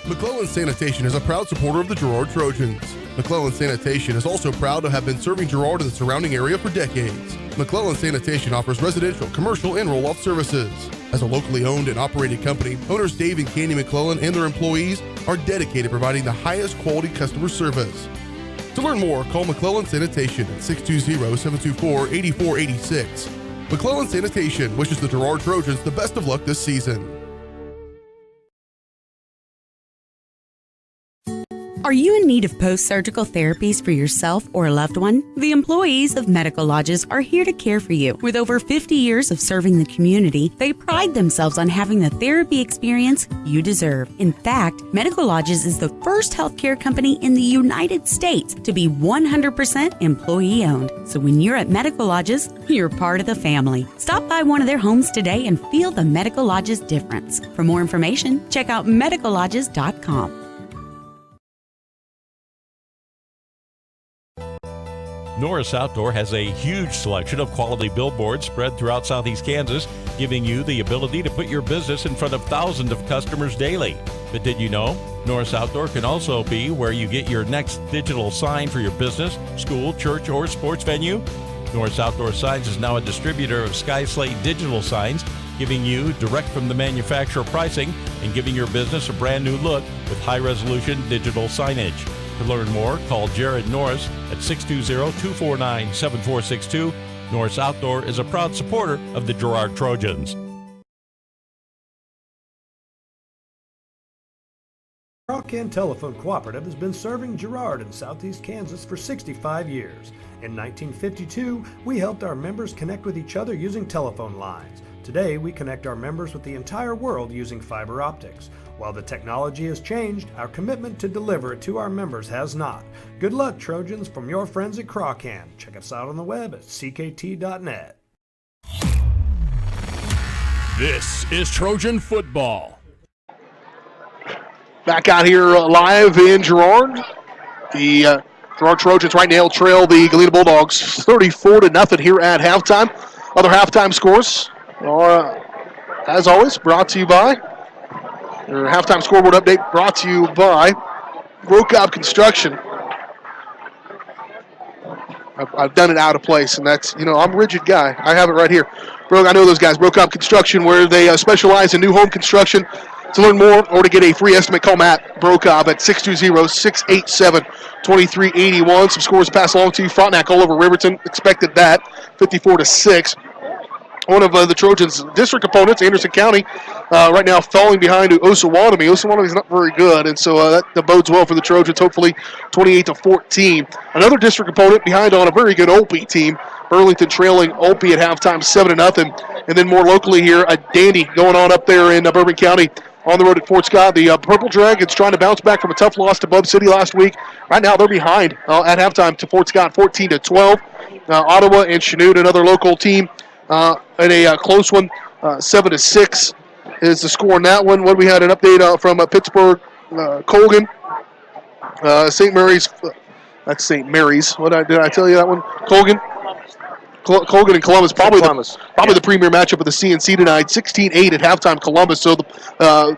McClellan Sanitation is a proud supporter of the Girard Trojans. McClellan Sanitation is also proud to have been serving Girard and the surrounding area for decades. McClellan Sanitation offers residential, commercial, and roll-off services. As a locally owned and operated company, owners Dave and Candy McClellan and their employees are dedicated to providing the highest quality customer service. To learn more, call McClellan Sanitation at 620-724-8486. McClellan Sanitation wishes the Girard Trojans the best of luck this season. Are you in need of post-surgical therapies for yourself or a loved one? The employees of Medical Lodges are here to care for you. With over 50 years of serving the community, they pride themselves on having the therapy experience you deserve. In fact, Medical Lodges is the first healthcare company in the United States to be 100% employee-owned. So when you're at Medical Lodges, you're part of the family. Stop by one of their homes today and feel the Medical Lodges difference. For more information, check out medicallodges.com. Norris Outdoor has a huge selection of quality billboards spread throughout Southeast Kansas, giving you the ability to put your business in front of thousands of customers daily. But did you know? Norris Outdoor can also be where you get your next digital sign for your business, school, church, or sports venue. Norris Outdoor Signs is now a distributor of Sky Slate digital signs, giving you direct from the manufacturer pricing and giving your business a brand new look with high-resolution digital signage. To learn more, call Jared Norris at 620-249-7462. Norris Outdoor is a proud supporter of the Girard Trojans. Crawcan Telephone Cooperative has been serving Girard in Southeast Kansas for 65 years. In 1952, we helped our members connect with each other using telephone lines. Today, we connect our members with the entire world using fiber optics. While the technology has changed, our commitment to deliver it to our members has not. Good luck, Trojans, from your friends at Crawcan. Check us out on the web at ckt.net. This is Trojan Football. Back out here live in Girard. The Girard Trojans right now trail the Galena Bulldogs 34-0 here at halftime. Other halftime scores are, as always, brought to you by, your halftime scoreboard update brought to you by Brokop Construction. I've done it out of place, and that's, I'm a rigid guy. I have it right here. I know those guys, Brokop Construction, where they specialize in new home construction. To learn more or to get a free estimate, call Matt Brokop at 620-687-2381. Some scores passed along to you. Frontenac all over Riverton. Expected that, 54-6. One of the Trojans' district opponents, Anderson County, right now falling behind to Osawatomie. Osawatomie is not very good, and so that bodes well for the Trojans, hopefully 28-14. Another district opponent behind on a very good Olpe team. Burlington trailing Olpe at halftime 7-0. And then more locally here, a dandy going on up there in Bourbon County on the road at Fort Scott. The Purple Dragons trying to bounce back from a tough loss to Bub City last week. Right now they're behind at halftime to Fort Scott 14-12. Ottawa and Chanute, another local team, in a close one, 7-6 is the score in that one. What we had an update from Pittsburgh, Colgan, St. Mary's. That's St. Mary's. Did I tell you that one? Colgan and Columbus, probably the premier matchup of the CNC tonight. 16-8 at halftime, Columbus. So the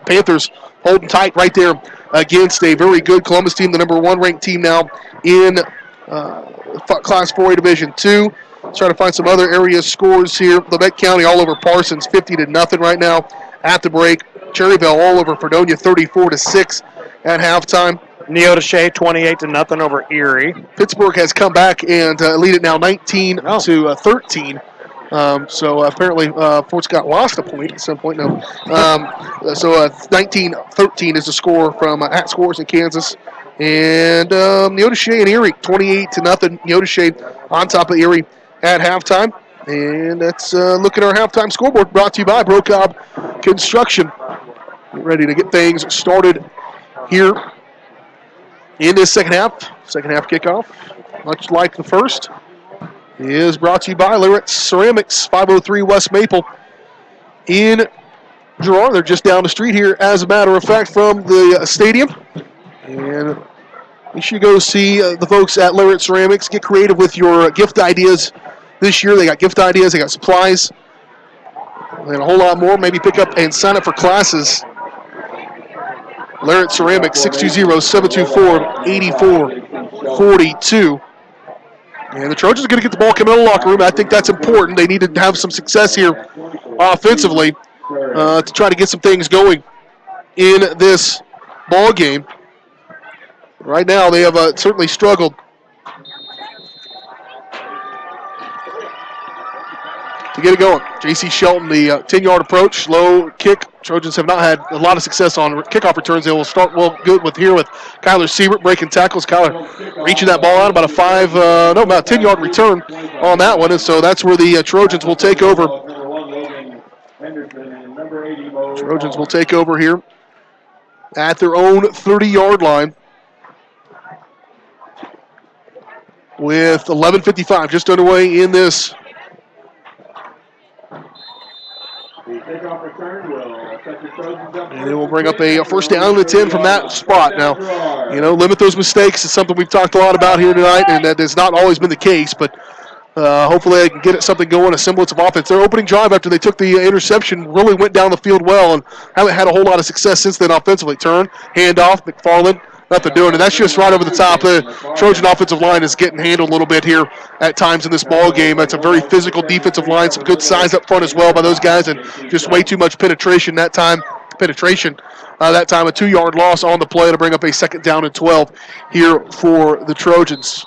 Panthers holding tight right there against a very good Columbus team, the number 1 ranked team now in Class 4A Division 2. Trying to find some other area scores here. Lebec County all over Parsons, 50-0 right now at the break. Cherryville all over Fredonia, 34-6 at halftime. Neodesha 28-0 over Erie. Pittsburgh has come back and lead it now 19-13. So apparently Fort Scott lost a point at some point. No. So 19-13 is the score from at Scores in Kansas. And Neodesha and Erie, 28-0. Neodesha on top of Erie at halftime. And that's look at our halftime scoreboard brought to you by Brokop Construction. Ready to get things started here in this second half kickoff, much like the first, is brought to you by Lawrence Ceramics, 503 West Maple in Girard. They're just down the street here, as a matter of fact, from the stadium. And you should go see the folks at Lawrence Ceramics. Get creative with your gift ideas this year. They got gift ideas, they got supplies, and a whole lot more. Maybe pick up and sign up for classes. Lawrence Ceramics, 620-724-8442. And the Trojans are going to get the ball coming out of the locker room. I think that's important. They need to have some success here offensively to try to get some things going in this ball game. Right now, they have certainly struggled to get it going. J.C. Shelton, the 10-yard approach, low kick. Trojans have not had a lot of success on kickoff returns. They will start well good with Kyler Siebert breaking tackles. Kyler reaching that ball out about a 10-yard return on that one. And so that's where the Trojans will take over. Trojans will take over here at their own 30-yard line with 11:55 just underway in this. And they will bring up a first down and 10 from that spot. Now, limit those mistakes is something we've talked a lot about here tonight, and that has not always been the case, but hopefully they can get something going, a semblance of offense. Their opening drive after they took the interception really went down the field well and haven't had a whole lot of success since then offensively. Turn, handoff, McFarland, nothing doing, and that's just right over the top. The Trojan offensive line is getting handled a little bit here at times in this ball game. That's a very physical defensive line, some good size up front as well by those guys, and just way too much penetration that time. A 2-yard loss on the play to bring up a second down and 12 here for the Trojans.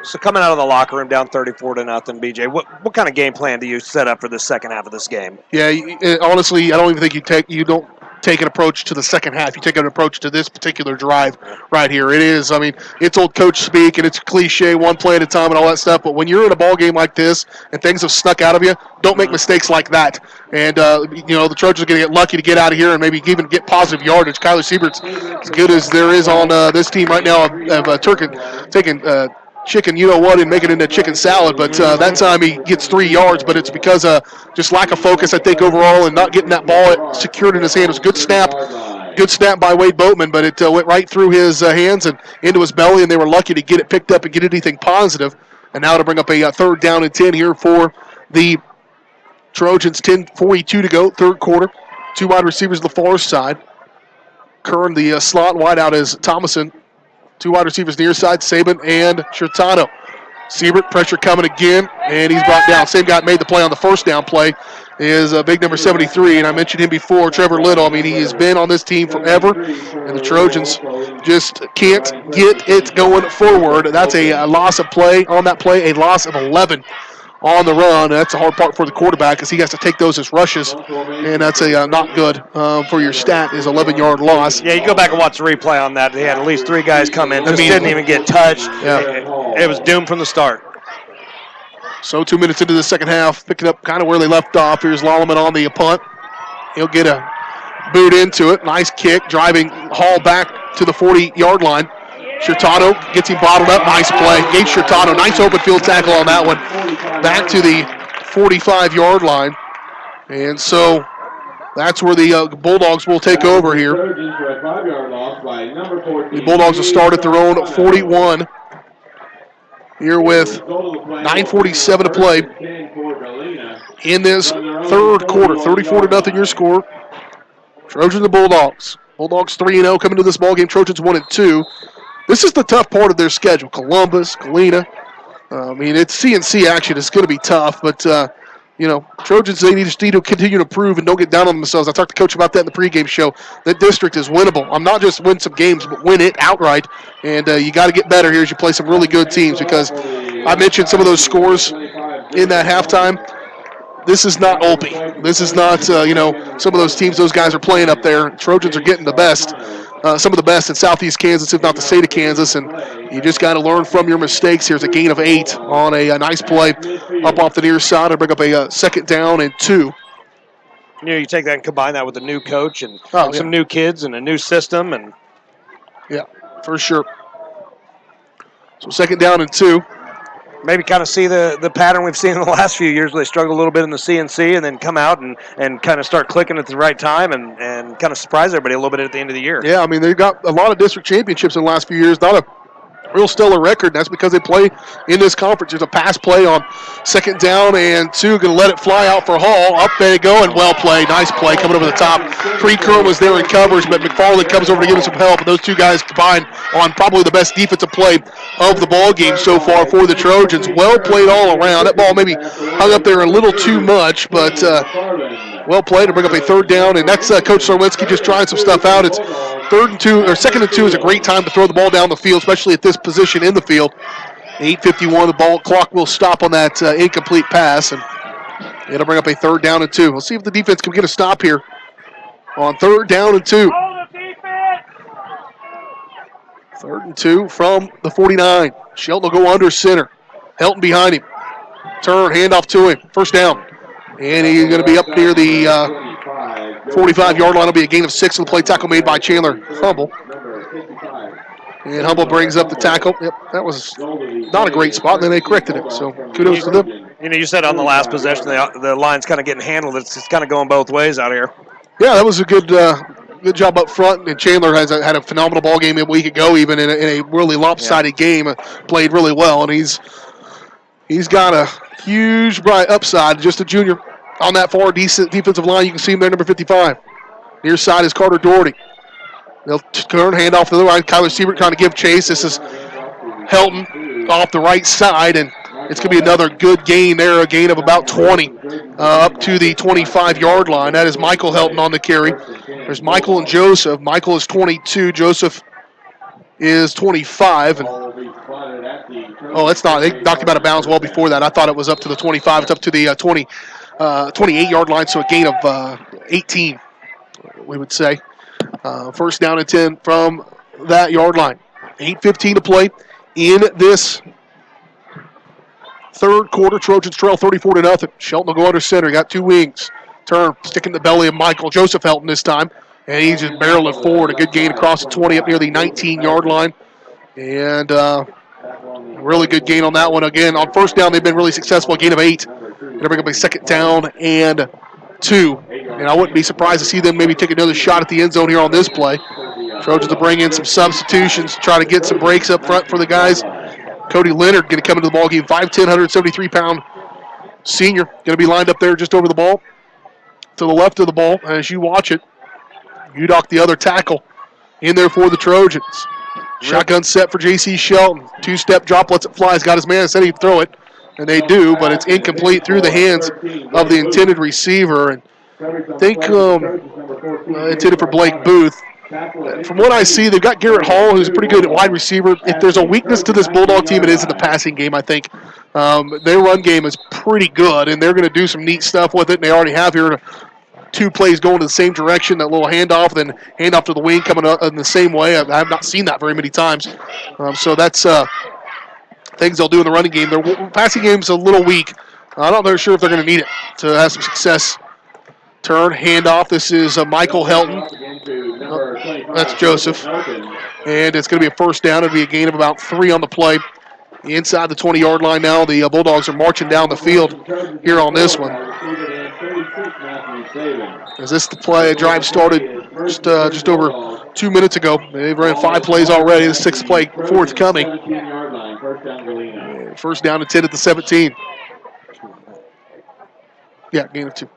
So coming out of the locker room down 34-0, BJ, what kind of game plan do you set up for the second half of this game? Yeah, honestly, I don't even think you don't take an approach to the second half. You take an approach to this particular drive right here. It's old coach speak, and it's cliche, one play at a time and all that stuff, but when you're in a ball game like this and things have snuck out of you, don't make mistakes like that. And, the Trojans are going to get lucky to get out of here and maybe even get positive yardage. Kyler Siebert's as good as there is on this team right now of taking chicken, and make it into chicken salad. But that time he gets 3 yards, but it's because of just lack of focus, I think, overall, and not getting that ball secured in his hand. It was a good snap Good snap by Wade Boatman, but it went right through his hands and into his belly, and they were lucky to get it picked up and get anything positive. And now to bring up a third down and 10 here for the Trojans. 10:42 to go, third quarter. Two wide receivers on the far side. Kern, the slot wide out, is Thomason. Two wide receivers near side, Saban and Shirtano. Siebert, pressure coming again, and he's brought down. Same guy made the play on the first down play is big number 73, and I mentioned him before, Trevor Little. I mean, he has been on this team forever, and the Trojans just can't get it going forward. That's a loss of play on that play, a loss of 11 on the run. That's the hard part for the quarterback because he has to take those as rushes, and that's a not good for your stat is 11-yard loss. Yeah, you go back and watch the replay on that. They had at least 3 guys come in, just didn't even get touched. Yeah. It was doomed from the start. So 2 minutes into the second half, picking up kind of where they left off. Here's Lallemand on the punt. He'll get a boot into it. Nice kick, driving Hall back to the 40-yard line. Shirtano gets him bottled up. Nice play. Gage Shirtano, nice open field tackle on that one. Back to the 45-yard line. And so that's where the Bulldogs will take over here. The Bulldogs will start at their own 41 here with 9:47 to play in this third quarter. 34-0 your score. Trojans and Bulldogs. Bulldogs 3-0 coming to this ballgame. Trojans 1-2. This is the tough part of their schedule. Columbus, Galena. I mean, it's CNC action. It's going to be tough, but Trojans, they need to continue to prove and don't get down on themselves. I talked to Coach about that in the pregame show. That district is winnable. I'm not just win some games, but win it outright. And you got to get better here as you play some really good teams because I mentioned some of those scores in that halftime. This is not Olpe. This is not, some of those teams those guys are playing up there. Trojans are getting the best, some of the best in Southeast Kansas, if not the state of Kansas, and you just got to learn from your mistakes. Here's a gain of 8 on a nice play up off the near side and bring up a second down and 2. You take that and combine that with a new coach and some new kids and a new system. And yeah, for sure. So second down and 2. Maybe kind of see the pattern we've seen in the last few years where they struggle a little bit in the CNC and then come out and kind of start clicking at the right time and kind of surprise everybody a little bit at the end of the year. Yeah, I mean, they've got a lot of district championships in the last few years. Not a real stellar record, and that's because they play in this conference. There's a pass play on second down and 2. Going to let it fly out for Hall. Up they go, and well played. Nice play coming over the top. Curl was there in covers, but McFarland comes over to give him some help. And those two guys combined on probably the best defensive play of the ball game so far for the Trojans. Well played all around. That ball maybe hung up there a little too much, but well played to bring up a third down. And that's Coach Sarwinski just trying some stuff out. It's second and 2 is a great time to throw the ball down the field, especially at this position in the field. 8:51, the ball clock will stop on that incomplete pass, and it'll bring up a third down and 2. We'll see if the defense can get a stop here on third down and 2. Third and 2 from the 49. Shelton will go under center. Helton behind him. Turn, handoff to him. First down. And he's going to be up near the 45-yard line. Will be a gain of 6 on the play. Tackle made by Chandler Humble. And Humble brings up the tackle. Yep, that was not a great spot. And then they corrected it. So kudos to them. You said on the last possession the line's kind of getting handled. It's kind of going both ways out here. Yeah, that was a good job up front. And Chandler had a phenomenal ball game a week ago, even in a really lopsided game. Played really well, and he's got a huge bright upside. Just a junior on that far decent defensive line. You can see him there, number 55. Near side is Carter Doherty. They'll turn, hand off to the right. Kyler Siebert trying to give chase. This is Helton off the right side, and it's going to be another good gain there, a gain of about 20 up to the 25-yard line. That is Michael Helton on the carry. There's Michael and Joseph. Michael is 22. Joseph is 25. And that's not. They knocked him out of bounds well before that. I thought it was up to the 25. It's up to the 28-yard line, so a gain of 18, we would say. First down and 10 from that yard line. 8:15 to play in this third quarter. Trojans trail 34-0. Shelton will go under center. He got 2 wings. Turn, stick in the belly of Michael. Joseph Helton this time. And he's just barreling forward. A good gain across the 20 up near the 19-yard line. And really good gain on that one. Again, on first down, they've been really successful. A gain of 8. Going to bring up a second down and 2. And I wouldn't be surprised to see them maybe take another shot at the end zone here on this play. Trojans will bring in some substitutions, try to get some breaks up front for the guys. Cody Leonard going to come into the ball game, 5'10", 173-pound senior. Going to be lined up there just over the ball. To the left of the ball, as you watch it. Udok, the other tackle, in there for the Trojans. Shotgun set for J.C. Shelton. 2-step drop, lets it fly. He's got his man, said he'd throw it. And they do, but it's incomplete through the hands of the intended receiver. And I think intended for Blake Booth. From what I see, they've got Garrett Hall, who's pretty good at wide receiver. If there's a weakness to this Bulldog team, it is in the passing game, I think. Their run game is pretty good, and they're going to do some neat stuff with it, and they already have here 2 plays going in the same direction, that little handoff, then handoff to the wing coming up in the same way. I have not seen that very many times. So that's things they'll do in the running game. Their passing game's a little weak. I'm not very sure if they're going to need it to have some success. Turn, handoff. This is Michael Helton. That's Joseph. And it's going to be a first down. It'll be a gain of about 3 on the play. Inside the 20-yard line now. The Bulldogs are marching down the field here on this one. As this drive started just over 2 minutes ago. They've ran 5 plays already. The 6th play forthcoming. First down and 10 at the 17. Yeah, gain of 2.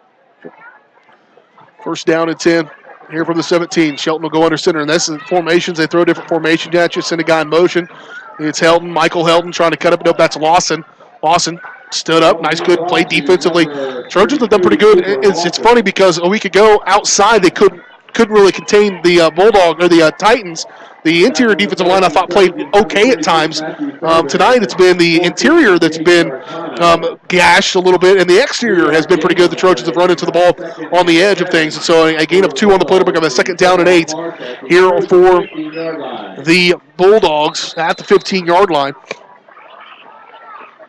First down and 10 here from the 17. Shelton will go under center. And that's the formations. They throw different formations at you. Send a guy in motion. It's Helton, Michael Helton trying to cut up. Nope, that's Lawson. Lawson stood up. Nice, good play defensively. Trojans have done pretty good. It's funny because a week ago outside they couldn't really contain the Bulldog or the Titans. The interior defensive line I thought played okay at times. Tonight it's been the interior that's been gashed a little bit, and the exterior has been pretty good. The Trojans have run into the ball on the edge of things. And so a gain of 2 on the play to pick up a 2nd down and 8 here for the Bulldogs at the 15-yard line.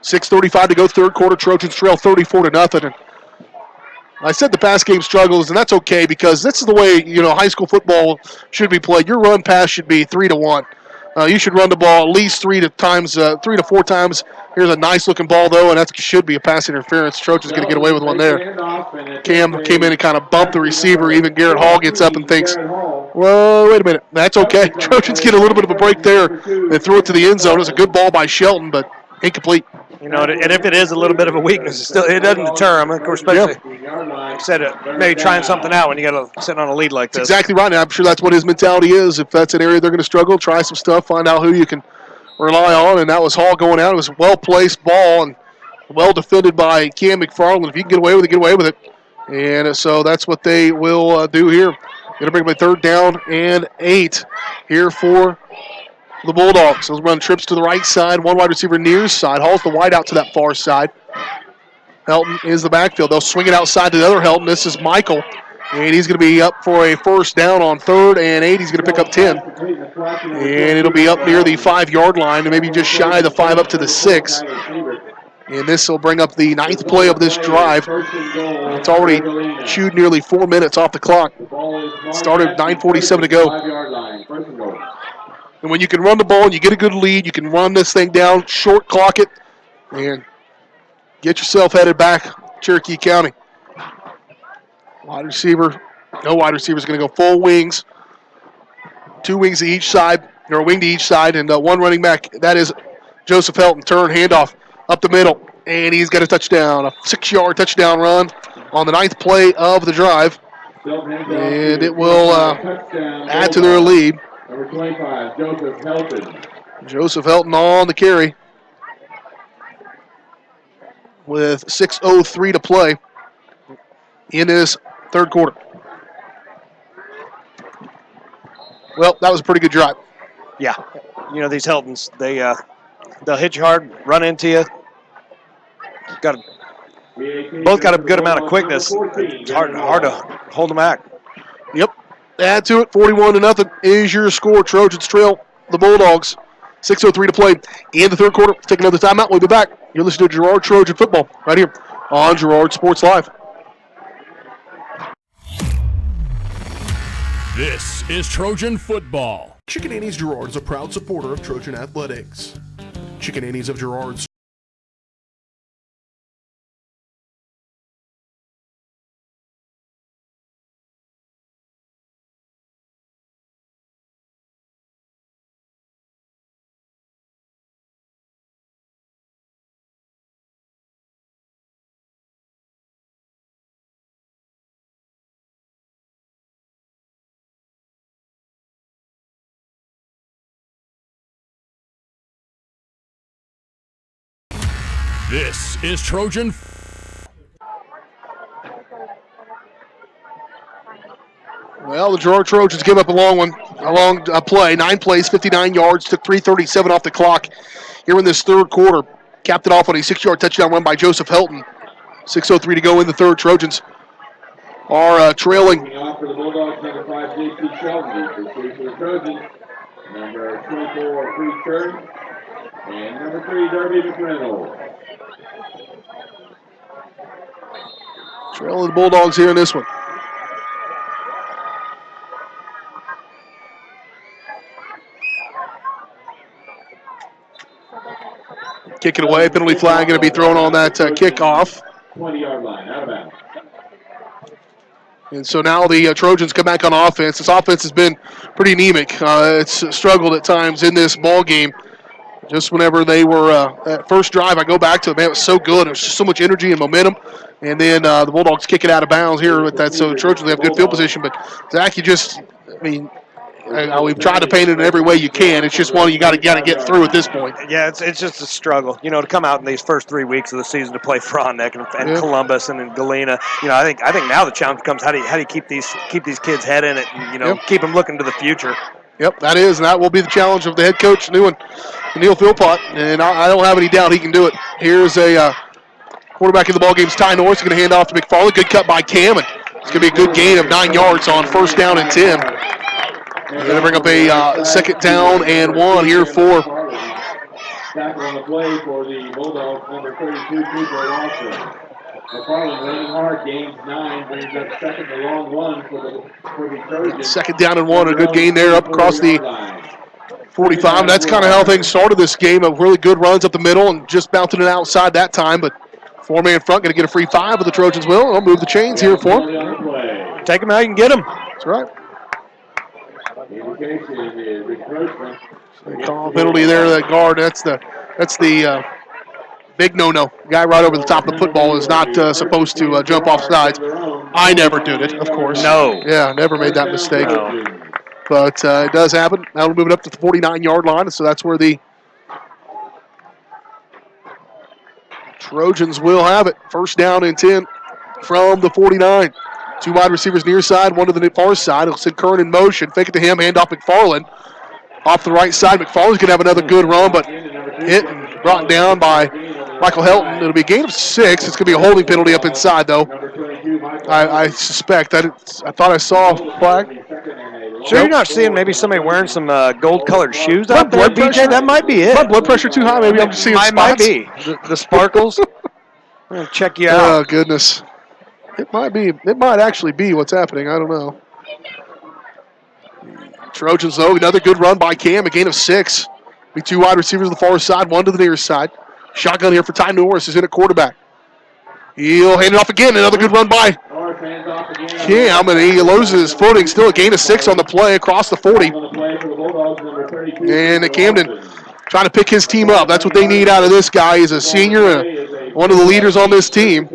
6:35 to go, third quarter. Trojans trail 34-0. And I said the pass game struggles, and that's okay because this is the way high school football should be played. Your run pass should be 3-1. You should run the ball at least 3 to 4 times. Here's a nice looking ball though, and that should be a pass interference. Trojans going to get away with one there. Cam came in and kind of bumped the receiver. Even Garrett Hall gets up and thinks, "Well, wait a minute, that's okay." Trojans get a little bit of a break there. They threw it to the end zone. It was a good ball by Shelton, but incomplete. And if it is a little bit of a weakness, it doesn't deter them. Of course, especially, like I said, maybe trying something out when you got to sit on a lead like this. That's exactly right. And I'm sure that's what his mentality is. If that's an area they're going to struggle, try some stuff, find out who you can rely on. And that was Hall going out. It was a well-placed ball and well defended by Cam McFarland. If you can get away with it, get away with it. And so that's what they will do here. Going to bring up a 3rd down and 8 here for the Bulldogs. They'll run trips to the right side. 1 wide receiver near side. Hauls the wide out to that far side. Helton is the backfield. They'll swing it outside to the other Helton. This is Michael. And he's going to be up for a first down on 3rd and 8. He's going to pick up 10. And it'll be up near the 5-yard line and maybe just shy of the 5 up to the 6. And this will bring up the 9th play of this drive. It's already chewed nearly 4 minutes off the clock. Started 9:47 to go. And when you can run the ball and you get a good lead, you can run this thing down, short clock it, and get yourself headed back Cherokee County. Wide receiver, no wide receiver is going to go full wings. 2 wings to each side, or a wing to each side, and 1 running back. That is Joseph Helton. Turn, handoff up the middle, and he's got a touchdown, a 6-yard touchdown run on the 9th play of the drive. And it will add to their lead. Number 25, Joseph Helton. Joseph Helton on the carry with 6:03 to play in this 3rd quarter. Well, that was a pretty good drive. Yeah. These Heltons, they'll hit you hard, run into you. Both got a good amount of quickness. It's hard to hold them back. Yep. Add to it, 41-0 is your score. Trojans trail the Bulldogs. 6:03 to play in the 3rd quarter. Let's take another timeout. We'll be back. You're listening to Girard Trojan Football right here on Girard Sports Live. This is Trojan Football. Chicken Annie's Girard is a proud supporter of Trojan Athletics. Chicken Annie's of Girard This is Trojan. Well, the Girard Trojans give up a long play. 9 plays, 59 yards, took 3:37 off the clock here in this third quarter. Capped it off on a 6-yard touchdown run by Joseph Helton. 6:03 to go in the third. Trojans are trailing. Coming off for the Bulldogs, number 5, J.C. Shelby. For the Trojans, number 24, Free Kern. And number 3, Darby McReynolds. Trailing the Bulldogs here in this one. Kick it away. Penalty flag going to be thrown on that kickoff. 20-yard line, out of bounds. And so now the Trojans come back on offense. This offense has been pretty anemic. It's struggled at times in this ball game. Just whenever they were that first drive, I go back to it. Man, it was so good. There was just so much energy and momentum. And then the Bulldogs kick it out of bounds here with that. So the Trojans have good field position. But Zach, we've tried to paint it in every way you can. It's just one you got to get through at this point. Yeah, it's just a struggle. To come out in these first 3 weeks of the season to play Frontenac and Columbus and Galena. I think now the challenge becomes how do you keep these kids' head in it and keep them looking to the future. Yep, that will be the challenge of the head coach, Neil Philpott, and I don't have any doubt he can do it. Here's a quarterback in the ball game. Ty Norris is going to hand off to McFarland. Good cut by Cam, and it's going to be a good gain of 9 yards on first down and 10. They're going to bring up a second down and 1 here for. Tackle on the play for the Bulldogs, number 32, Cooper Lawson. McFarland running hard, gains 9, brings up second and long 1 for the Trojans. Second down and 1, a good gain there up across the 45. And that's kind of how things started this game, of really good runs up the middle and just bouncing it outside that time. But 4-man front going to get a free 5, but the Trojans will. They'll move the chains here for them. Take them how you can get them. That's right. The indication is encroachment. They call a penalty there, that guard. That's the big no-no. Guy right over the top of the football is not supposed to jump off sides. I never did it, of course. No. Yeah, never made that mistake. No. But it does happen. Now we'll move it up to the 49-yard line, so that's where the Trojans will have it. First down and 10 from the 49. 2 wide receivers near side, 1 to the far side. It'll send Kern in motion. Fake it to him, hand off McFarland. Off the right side, McFarland's going to have another good run, but hit and brought down by Michael Helton. It'll be a gain of 6. It's going to be a holding penalty up inside, though. I suspect. I thought I saw a flag. Sure, you're not seeing maybe somebody wearing some gold-colored shoes out there, BJ? That might be it. My blood pressure too high? Maybe I'm just seeing spots. Might be. The sparkles. I'm going to check you out. Oh, goodness. It might be. It might actually be what's happening. I don't know. Trojans, though, another good run by Cam, a gain of 6. Be 2 wide receivers on the far side, 1 to the near side. Shotgun here for Ty Norris is in at quarterback. He'll hand it off again. Another good run by Cam, and he loses his footing. Still a gain of 6 on the play across the 40. And Camden trying to pick his team up. That's what they need out of this guy. He's a senior and one of the leaders on this team.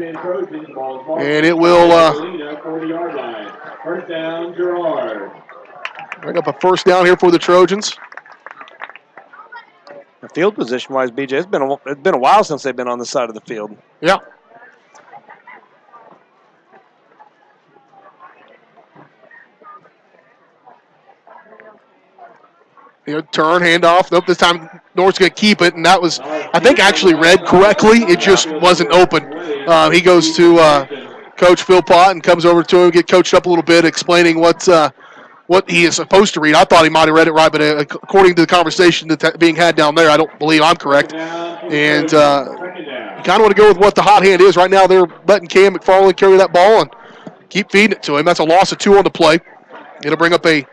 And it will First down, Girard. bring up a first down here for the Trojans. Field position-wise, BJ, it's been a while since they've been on the side of the field. Yeah. Turn, handoff. Nope, this time North's going to keep it, and that was, I think, actually read correctly. It just wasn't open. He goes to Coach Philpott and comes over to him, get coached up a little bit, explaining what he is supposed to read. I thought he might have read it right, but according to the conversation that's being had down there, I don't believe I'm correct. And you kind of want to go with what the hot hand is. Right now they're letting Cam McFarland carry that ball and keep feeding it to him. That's a loss of 2 on the play. It'll bring up a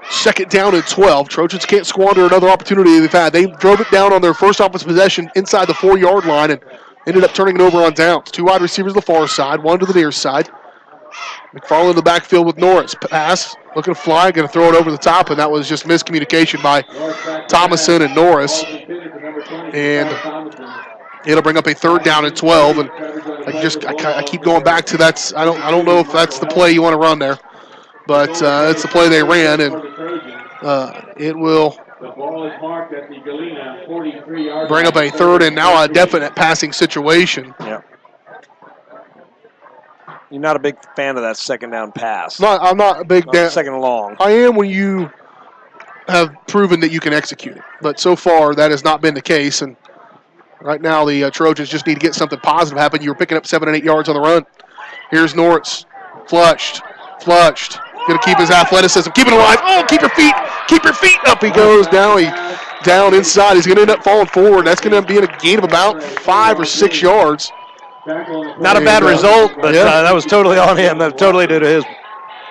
second down and 12. Trojans can't squander another opportunity they've had. They drove it down on their first offensive possession inside the 4-yard line and ended up turning it over on downs. 2 wide receivers on the far side, 1 to the near side. McFarland in the backfield with Norris. Pass, looking to fly, going to throw it over the top, and that was just miscommunication by Thomason and Norris. And it'll bring up a third down and 12. And I keep going back to that. I don't know if that's the play you want to run there, but it's the play they ran, and it will The ball is marked at the Galena 43-yard line. Bring up a third and now a definite passing situation. Yeah. You're not a big fan of that second down pass. I'm not a big second and long. I am when you have proven that you can execute it. But so far, that has not been the case. And right now, the Trojans just need to get something positive happen. You were picking up 7 and 8 yards on the run. Here's Norris. Flushed. Going to keep his athleticism. Keep it alive. Oh, keep your feet up. He goes down. Down inside. He's going to end up falling forward. That's going to be a gain of about 5 or 6 yards. Not a bad result, but that was totally on him. That totally due to his.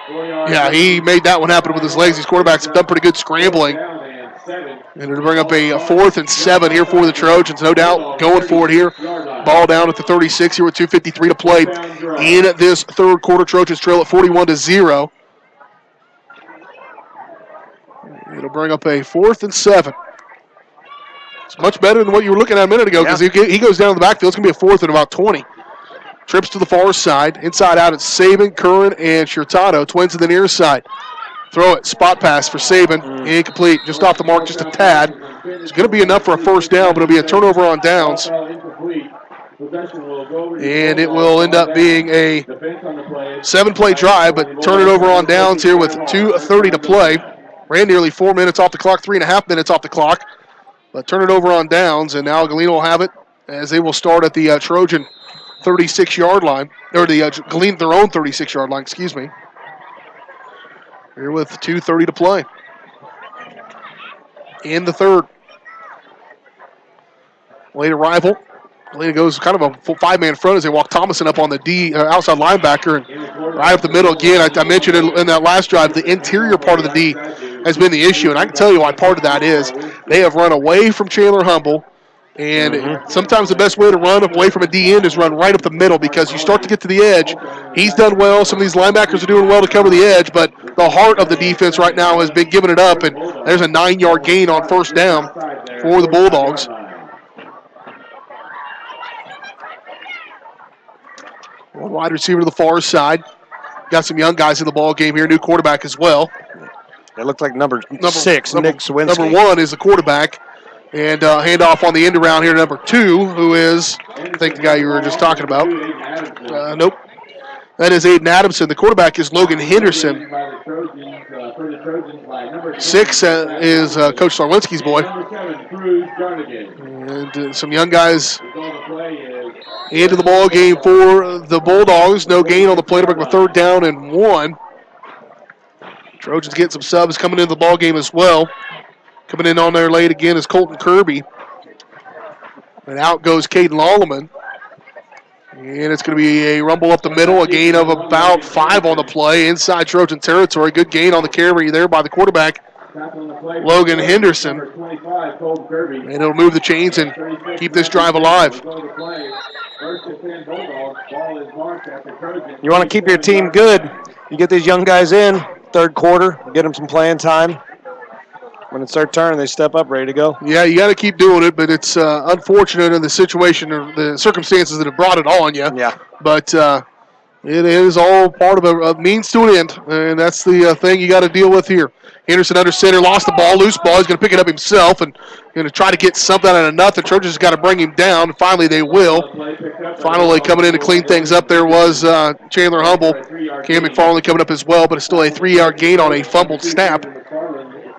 Yeah, he made that one happen with his legs. These quarterbacks have done pretty good scrambling. And it'll bring up a 4th and 7 here for the Trojans. No doubt going for it here. Ball down at the 36 here with 2:53 to play in this third quarter. Trojans trail at 41-0. It'll bring up a 4th and 7. It's much better than what you were looking at a minute ago because he goes down to the backfield. It's going to be a 4th and about 20. Trips to the far side. Inside out, it's Saban, Curran, and Shirtado. Twins to the near side. Throw it. Spot pass for Saban. Incomplete. Just off the mark, just a tad. It's going to be enough for a first down, but it'll be a turnover on downs. And it will end up being a 7-play drive, but turn it over on downs here with 2:30 to play. Ran nearly 4 minutes off the clock, 3.5 minutes off the clock. But turn it over on downs, and now Galena will have it as they will start at the Trojan 36-yard line, or the Galena their own 36-yard line, excuse me. Here with 2:30 to play in the third. Late arrival. Galena goes kind of a 5-man front as they walk Thomason up on the outside linebacker and right up the middle again. I mentioned in that last drive, the interior part of the D has been the issue, and I can tell you why part of that is. They have run away from Chandler Humble, and sometimes the best way to run away from a D end is run right up the middle because you start to get to the edge. He's done well. Some of these linebackers are doing well to cover the edge, but the heart of the defense right now has been giving it up, and there's a 9-yard gain on first down for the Bulldogs. One wide receiver to the far side. Got some young guys in the ball game here. New quarterback as well. It looks like number 6, Nick Sawinski. Number 1 is the quarterback. And handoff on the end around here to number 2, who is, I think the guy you were just talking about. Nope. That is Aiden Adamson. The quarterback is Logan Henderson. 6 is Coach Sarwinski's boy. And some young guys into the ball game for the Bulldogs. No gain on the play to bring a 3rd down and 1. Trojans getting some subs coming into the ball game as well. Coming in on there late again is Colton Kirby. And out goes Caden Lallman. And it's going to be a rumble up the middle, a gain of about 5 on the play inside Trojan territory. Good gain on the carry there by the quarterback, Logan Henderson. And it'll move the chains and keep this drive alive. You want to keep your team good. You get these young guys in, third quarter, get them some playing time. When it's their turn, they step up, ready to go. Yeah, you got to keep doing it, but it's unfortunate in the situation or the circumstances that have brought it on you. Yeah. But it is all part of a means to an end, and that's the thing you got to deal with here. Henderson under center, lost the ball, loose ball. He's going to pick it up himself and going to try to get something out of nothing. Trojans got to bring him down. Finally, they will. Finally, coming in to clean things up there was Chandler Humble. Cam McFarland coming up as well, but it's still a 3-yard gain on a fumbled snap.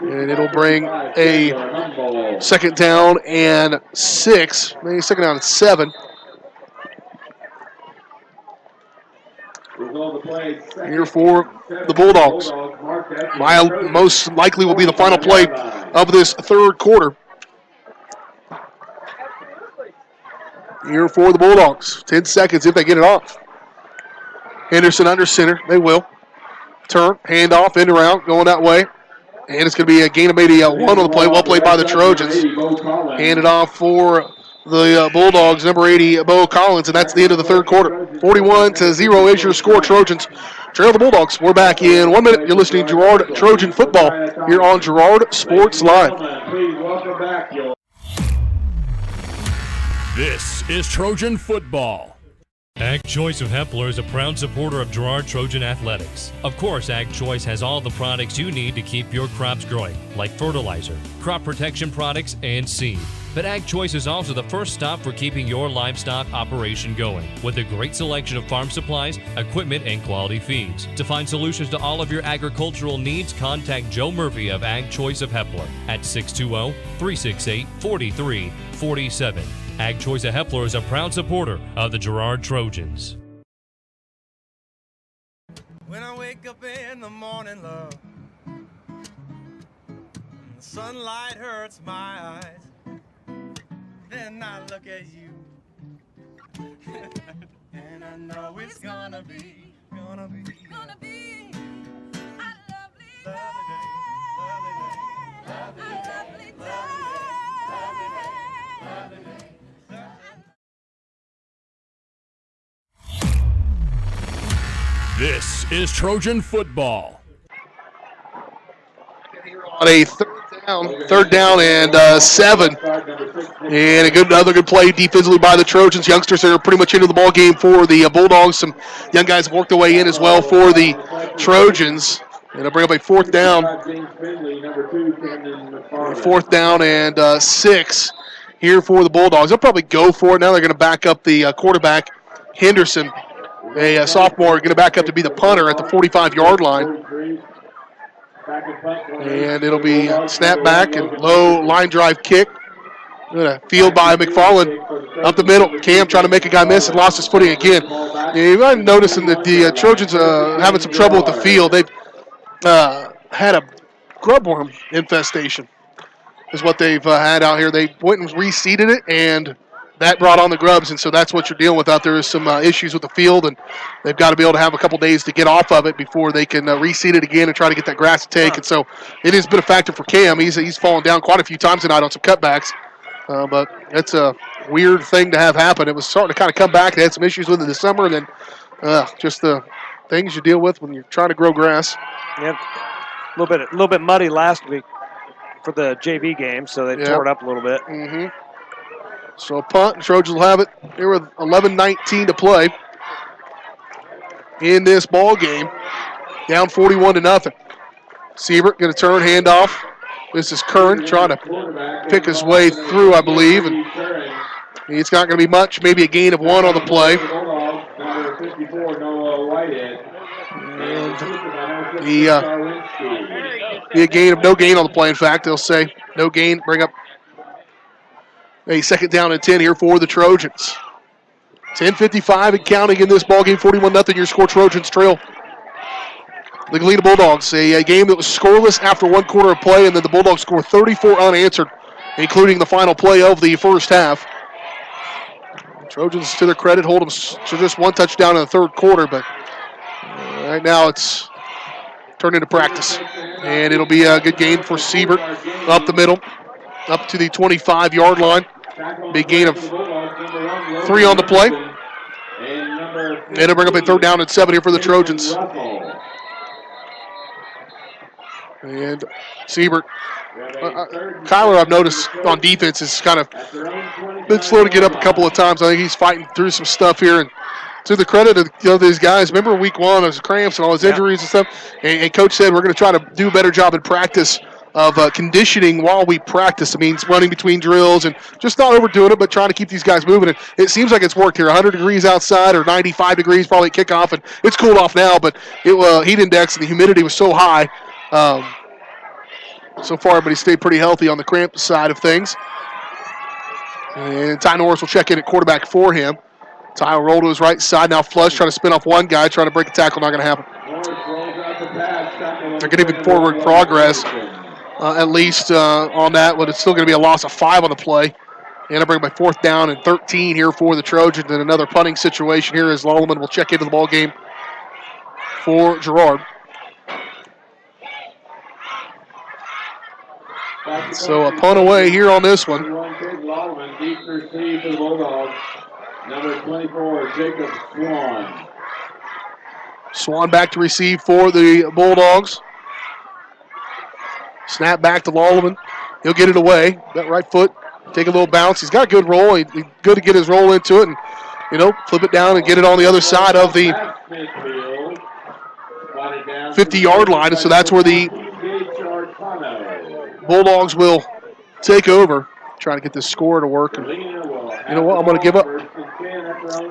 And it'll bring a 2nd down and 6, maybe 2nd down and 7. Here for the Bulldogs. Most likely will be the final play of this third quarter. Here for the Bulldogs. 10 seconds if they get it off. Henderson under center. They will. Turn, handoff, end around, going that way. And it's going to be a gain of maybe 1 on the play. Well played by the Trojans. Handed off for the Bulldogs, number 80, Bo Collins, and that's the end of the third quarter. 41-0 is your score. Trojans trail the Bulldogs. We're back in 1 minute. You're listening to Girard Trojan Football here on Girard Sports Live. This is Trojan Football. Ag Choice of Hepler is a proud supporter of Girard Trojan Athletics. Of course, Ag Choice has all the products you need to keep your crops growing, like fertilizer, crop protection products, and seed. But Ag Choice is also the first stop for keeping your livestock operation going, with a great selection of farm supplies, equipment, and quality feeds. To find solutions to all of your agricultural needs, contact Joe Murphy of Ag Choice of Hepler at 620-368-4347. Ag Choice of Hepler is a proud supporter of the Girard Trojans. When I wake up in the morning, love, and the sunlight hurts my eyes, then I look at you, and I know it's gonna be a lovely day, lovely day. This is Trojan football. On a third down and 7. And another good play defensively by the Trojans. Youngsters are pretty much into the ball game for the Bulldogs. Some young guys have worked their way in as well for the Trojans. And they'll bring up a fourth down. Fourth down and 6 here for the Bulldogs. They'll probably go for it. Now they're going to back up the quarterback, Henderson, a sophomore, going to back up to be the punter at the 45-yard line. And it'll be snap back and low line drive kick. Field by McFarland up the middle. Cam trying to make a guy miss and lost his footing again. You might be noticing that the Trojans having some trouble with the field. They've had a grubworm infestation is what they've had out here. They went and reseeded it, and that brought on the grubs, and so that's what you're dealing with out there is some issues with the field, and they've got to be able to have a couple days to get off of it before they can reseed it again and try to get that grass to take. And so it has been a factor for Cam. He's fallen down quite a few times tonight on some cutbacks, but it's a weird thing to have happen. It was starting to kind of come back. They had some issues with it this summer, and then just the things you deal with when you're trying to grow grass. Yep, a little bit muddy last week for the JV game, so they tore it up a little bit. Mm-hmm. So a punt, Trojans will have it here with 11:19 to play in this ball game. Down 41-0. Siebert going to turn, handoff. This is Kern trying to pick his way through, I believe. And it's not going to be much, maybe a gain of 1 on the play. And no gain on the play, in fact. They'll say no gain, bring up a second down and 10 here for the Trojans. 10:55 and counting in this ballgame. 41-0 your score. Trojans trail the Galena Bulldogs. A game that was scoreless after 1 quarter of play, and then the Bulldogs score 34 unanswered, including the final play of the first half. Trojans, to their credit, hold them to just 1 touchdown in the third quarter, but right now it's turned into practice. And it'll be a good game for Siebert up the middle, up to the 25-yard line. Big gain of 3 on the play. And it'll bring up a third down and 7 here for the Trojans. And Siebert. Kyler, I've noticed on defense, is kind of been slow to get up a couple of times. I think he's fighting through some stuff here. And to the credit of these guys, remember week 1, his cramps and all his injuries and stuff. And Coach said we're going to try to do a better job in practice of conditioning while we practice. It means running between drills and just not overdoing it, but trying to keep these guys moving. And it seems like it's worked here. 100 degrees outside, or 95 degrees probably at kickoff, and it's cooled off now, but heat index and the humidity was so high so far, but he stayed pretty healthy on the cramp side of things. And Ty Norris will check in at quarterback for him. Ty will roll to his right side, now flush, trying to spin off one guy, trying to break a tackle, not going to happen. They're going to get forward progress. At least on that, but it's still going to be a loss of 5 on the play. And I bring my 4th down and 13 here for the Trojans, and another punting situation here as Lolleman will check into the ball game for Girard. So a punt away here on this one. Number 24, Jacob Swan. Swan back to receive for the Bulldogs. Snap back to Lolleman. He'll get it away. That right foot, take a little bounce. He's got a good roll. He's good to get his roll into it. And flip it down and get it on the other side of the 50-yard line. And so that's where the Bulldogs will take over, trying to get this score to work. And you know what? I'm going to give up.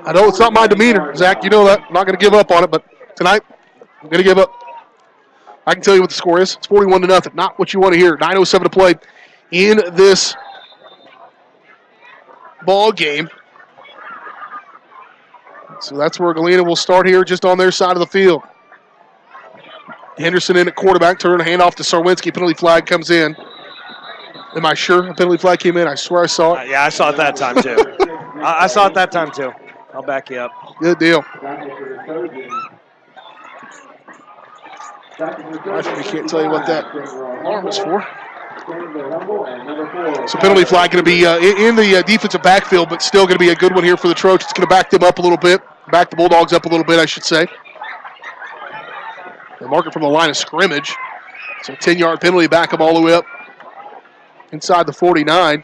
I know it's not my demeanor, Zach. You know that. I'm not going to give up on it, but tonight I'm going to give up. I can tell you what the score is. It's 41-0. Not what you want to hear. 9:07 to play in this ball game. So that's where Galena will start here, just on their side of the field. Henderson in at quarterback, turn a hand off to Sarwinski. Penalty flag comes in. Am I sure a penalty flag came in? I swear I saw it. Yeah, I saw it that time too. I saw it that time too. I'll back you up. Good deal. I can't tell you what that alarm was for. So penalty flag going to be in the defensive backfield, but still going to be a good one here for the Trojans. It's going to back them up a little bit, back the Bulldogs up a little bit, I should say. They mark it from the line of scrimmage. So 10-yard penalty, back them all the way up inside the 49.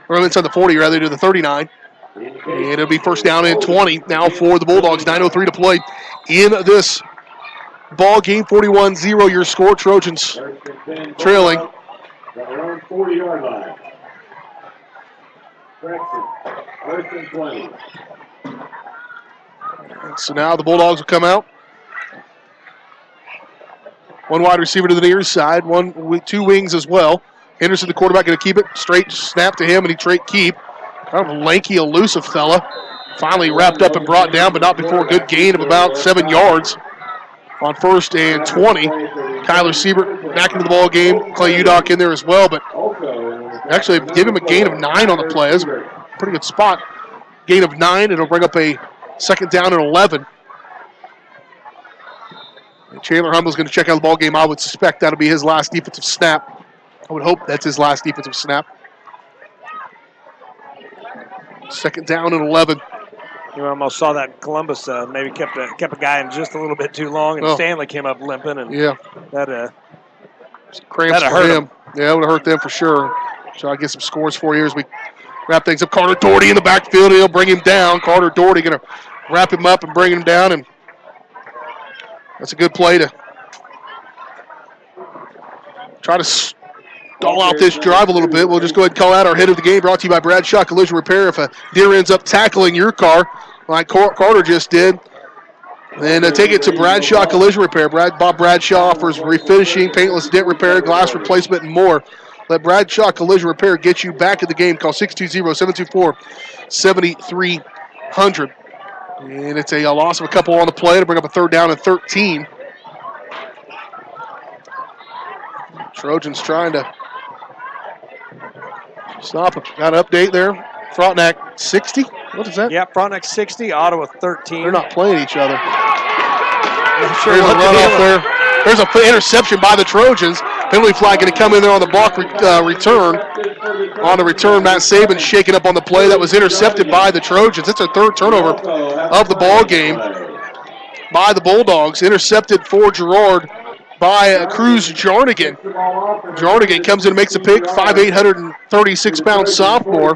Or inside the 40, rather, to the 39. And it'll be first down and 20 now for the Bulldogs. 9:03 to play in this ball game. 41-0 your score. Trojans trailing. Their own 40-yard line. First and 20. So now the Bulldogs will come out. One wide receiver to the near side, one with two wings as well. Henderson, the quarterback, going to keep it. Straight snap to him, and he straight keep. Kind of a lanky, elusive fella. Finally wrapped up and brought down, but not before a good gain of about 7 yards on first and 20. Kyler Siebert back into the ball game. Clay Udock in there as well, but actually give him a gain of 9 on the play. That's a pretty good spot. Gain of 9. It'll bring up a second down and 11. And Chandler Hummel's going to check out the ball game. I would suspect that'll be his last defensive snap. I would hope that's his last defensive snap. Second down and 11. You almost saw that Columbus maybe kept a guy in just a little bit too long, and Stanley came up limping, and that cramps for him. Yeah, it would have hurt them for sure. So I get some scores for you as we wrap things up. Carter Doherty in the backfield. He'll bring him down. Carter Doherty going to wrap him up and bring him down, and that's a good play to try to stall out this drive a little bit. We'll just go ahead and call out our hit of the game, brought to you by Bradshaw Collision Repair. If a deer ends up tackling your car, like Carter just did, then take it to Bradshaw Collision Repair. Bob Bradshaw offers refinishing, paintless dent repair, glass replacement, and more. Let Bradshaw Collision Repair get you back in the game. Call 620-724-7300. And it's a loss of a couple on the play to bring up a third down and 13. Trojans trying to stop him. Got an update there. Frontenac 60. What is that? Yeah, Frontenac 60, Ottawa 13. They're not playing each other. Sure There's a runoff there. There's an interception by the Trojans. Penalty flag going to come in there on the block return. On the return, Matt Saban shaking up on the play. That was intercepted by the Trojans. It's a third turnover of the ball game by the Bulldogs. Intercepted for Girard by Cruz Jarnigan. Jarnigan comes in and makes a pick, 5'8", 136-pound sophomore.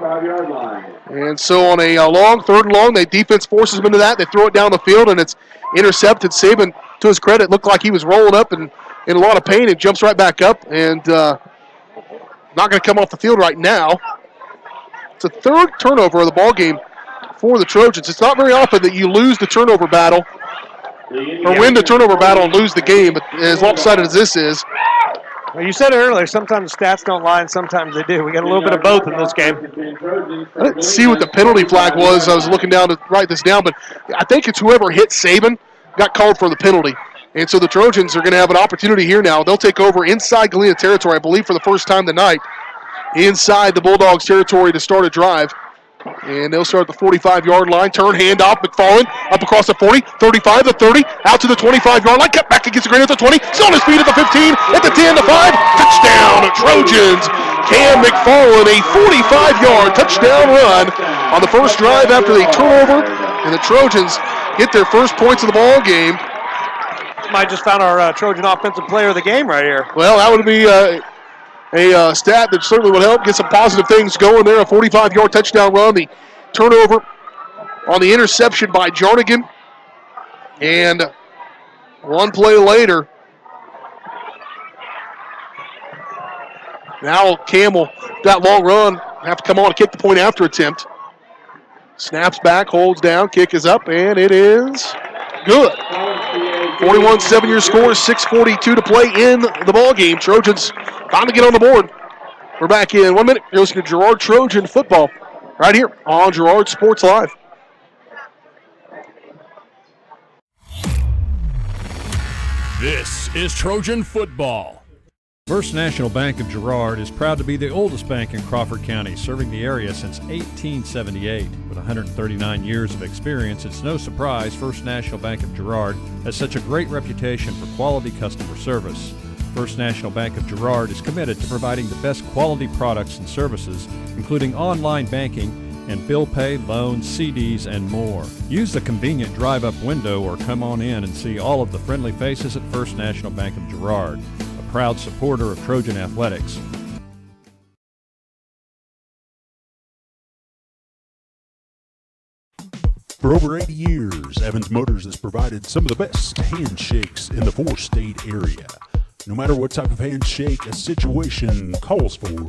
And so on a third and long, the defense forces them into that. They throw it down the field, and it's intercepted. Saban, to his credit, looked like he was rolling up and in a lot of pain, and jumps right back up, and not going to come off the field right now. It's a third turnover of the ball game for the Trojans. It's not very often that you lose the turnover battle or win the turnover battle and lose the game, but as lopsided as this is. Well, you said it earlier, sometimes stats don't lie and sometimes they do. We got a little bit of both in this game. I didn't see what the penalty flag was. I was looking down to write this down, but I think it's whoever hit Saban got called for the penalty. And so the Trojans are going to have an opportunity here now. They'll take over inside Galena territory, I believe, for the first time tonight, inside the Bulldogs territory to start a drive. And they'll start at the 45-yard line. Turn, handoff, McFarland up across the 40, 35, the 30, out to the 25-yard line. Cut back against the Galena at the 20. Still on his feet at the 15, at the 10, the 5. Touchdown, Trojans. Cam McFarland, a 45-yard touchdown run on the first drive after the turnover. And the Trojans get their first points of the ball game. Might just found our Trojan offensive player of the game right here. Well, that would be a stat that certainly would help get some positive things going there. A 45-yard touchdown run. The turnover on the interception by Jarnigan. And one play later, now Campbell, that long run, have to come on and kick the point after attempt. Snaps back, holds down, kick is up, and it is good. 41-7 your score, 6:42 to play in the ball game. Trojans time to get on the board. We're back in 1 minute. You're listening to Girard Trojan football right here on Girard Sports Live. This is Trojan football. First National Bank of Girard is proud to be the oldest bank in Crawford County, serving the area since 1878. With 139 years of experience, it's no surprise First National Bank of Girard has such a great reputation for quality customer service. First National Bank of Girard is committed to providing the best quality products and services, including online banking and bill pay, loans, CDs, and more. Use the convenient drive-up window or come on in and see all of the friendly faces at First National Bank of Girard, a proud supporter of Trojan Athletics. For over 80 years, Evans Motors has provided some of the best handshakes in the four-state area. No matter what type of handshake a situation calls for,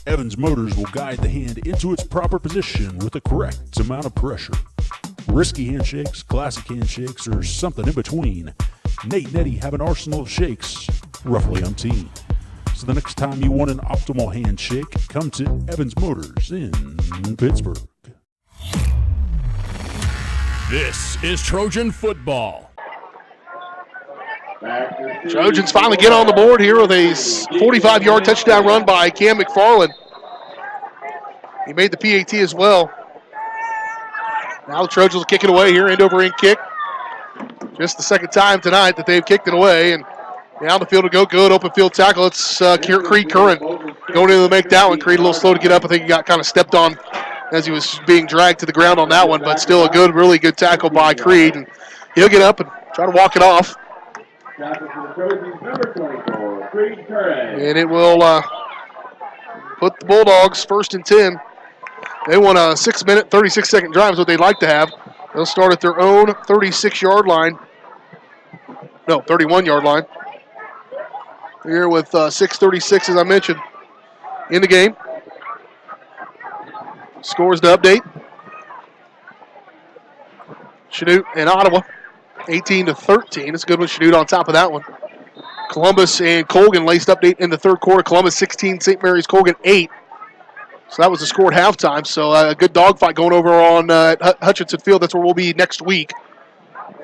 Evans Motors will guide the hand into its proper position with the correct amount of pressure. Risky handshakes, classic handshakes, or something in between, Nate and Eddie have an arsenal of shakes, roughly umpteen. So the next time you want an optimal handshake, come to Evans Motors in Pittsburgh. This is Trojan football. Trojans finally get on the board here with a 45-yard touchdown run by Cam McFarland. He made the PAT as well. Now the Trojans will kick it away here, end over end kick. Just the second time tonight that they've kicked it away, and down the field to go good, open field tackle. It's Creed Curran going in to make that one. Creed a little slow to get up. I think he got kind of stepped on as he was being dragged to the ground on that one, but still a good, really good tackle by Creed. And he'll get up and try to walk it off. And it will put the Bulldogs first and 10. They want a 6-minute, 36-second drive is what they'd like to have. They'll start at their own 36-yard line. No, 31-yard line. Here with 6:36, as I mentioned, in the game. Scores to update. Chanute and Ottawa, 18-13. It's a good one, Chanute on top of that one. Columbus and Colgan laced update in the third quarter. Columbus 16, St. Mary's Colgan 8. So that was the score at halftime. So a good dogfight going over on Hutchinson Field. That's where we'll be next week.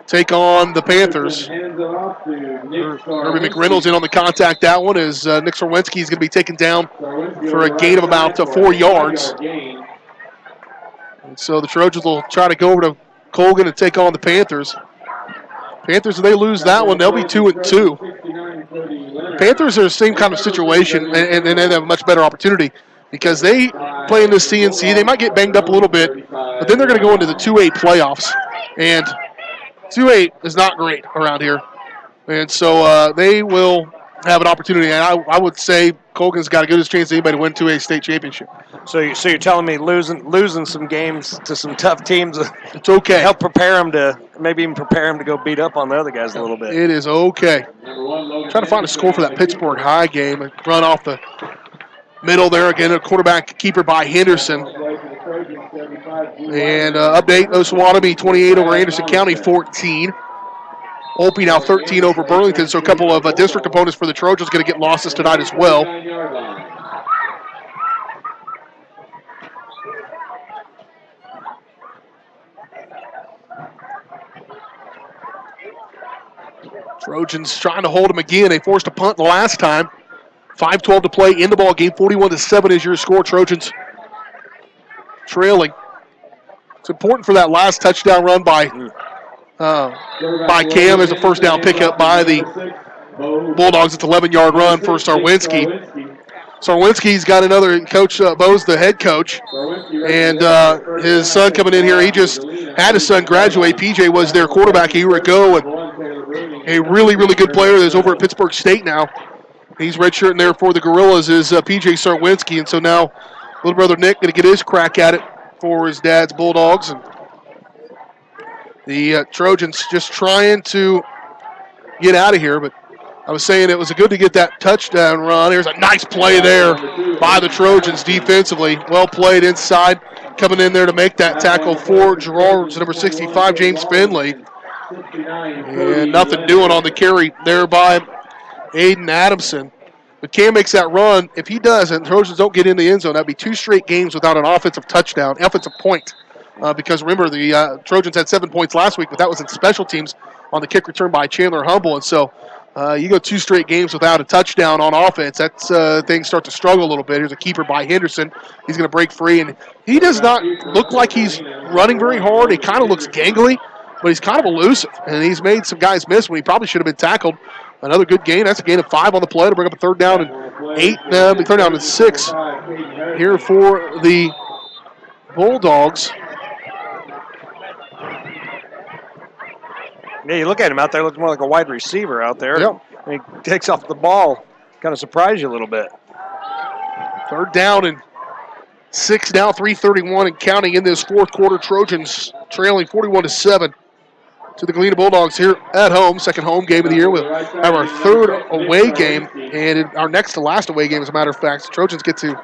Take on the Panthers. Irvin McReynolds in on the contact. That one is Nick Sorwinski is going to be taken down for a gain of about 4 yards. And so the Trojans will try to go over to Colgan and take on the Panthers. Panthers, if they lose that one, they'll be 2-2. Panthers are the same kind of situation, and they have a much better opportunity because they play in the CNC. They might get banged up a little bit, but then they're going to go into the 2A playoffs. And 2A is not great around here. And so they will have an opportunity. And I would say Colgan's got a good chance of anybody to win 2A state championship. So you're telling me losing some games to some tough teams, it's okay. Help prepare them to maybe even prepare them to go beat up on the other guys a little bit. It is okay. Trying to find a score for that Pittsburgh High game and run off the middle there again. A quarterback keeper by Henderson. And update, Osawatomie 28 over Anderson County 14. Opie now 13 over Burlington. So a couple of district opponents for the Trojans going to get losses tonight as well. Trojans trying to hold them again. They forced a punt the last time. 5:12 to play in the ball game. 41-7 is your score. Trojans trailing. It's important for that last touchdown run by Cam. There's a first down pickup by the Bulldogs. It's an 11-yard run for Sarwinski. Sarwinski's got another coach, Bo's the head coach, and his son coming in here. He just had his son graduate. PJ was their quarterback a year ago, and a really, really good player that's over at Pittsburgh State now. He's redshirting there for the Gorillas is PJ Sarwinski, and so now little brother Nick going to get his crack at it for his dad's Bulldogs. And the Trojans just trying to get out of here, but I was saying it was good to get that touchdown run. Here's a nice play there by the Trojans defensively. Well played inside, coming in there to make that tackle for Girard's number 65, James Finley. And nothing doing on the carry there by Aiden Adamson. But Cam makes that run. If he does and the Trojans don't get in the end zone, that'd be 2 straight games without an offensive touchdown, offensive point. Because remember, the Trojans had 7 points last week, but that was in special teams on the kick return by Chandler Humble. And so you go 2 straight games without a touchdown on offense. That's things start to struggle a little bit. Here's a keeper by Henderson. He's going to break free, and he does not look like he's running very hard. He kind of looks gangly, but he's kind of elusive, and he's made some guys miss when he probably should have been tackled. Another good gain. That's a gain of 5 on the play to bring up a 3rd down and 8. Third down and 6 here for the Bulldogs. Yeah, you look at him out there, looks more like a wide receiver out there. Yep. He takes off the ball, kind of surprise you a little bit. 3rd down and 6 now, 3:31 and counting in this 4th quarter. Trojans trailing 41-7 to the Galena Bulldogs here at home. 2nd home game of the year. We'll have our 3rd away game, and our next to last away game, as a matter of fact. The Trojans get to,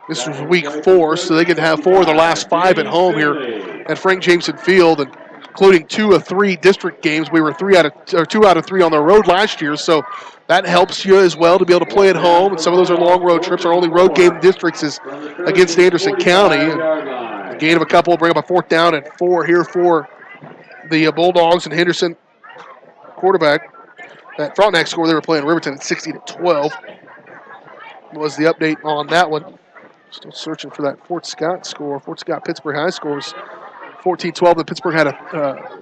this was week 4, so they get to have 4 of their last 5 at home here at Frank Jameson Field, and including 2 of 3 district games. We were 2 out of 3 on the road last year, so that helps you as well to be able to play at home. And some of those are long road trips. Our only road game in districts is against Anderson County. And a gain of a couple will bring up a 4th down and 4 here for the Bulldogs. And Henderson, quarterback. That Frontenac score, they were playing Riverton at 60-12. Was the update on that one. Still searching for that Fort Scott score. Fort Scott Pittsburgh High scores 14-12. The Pittsburgh had a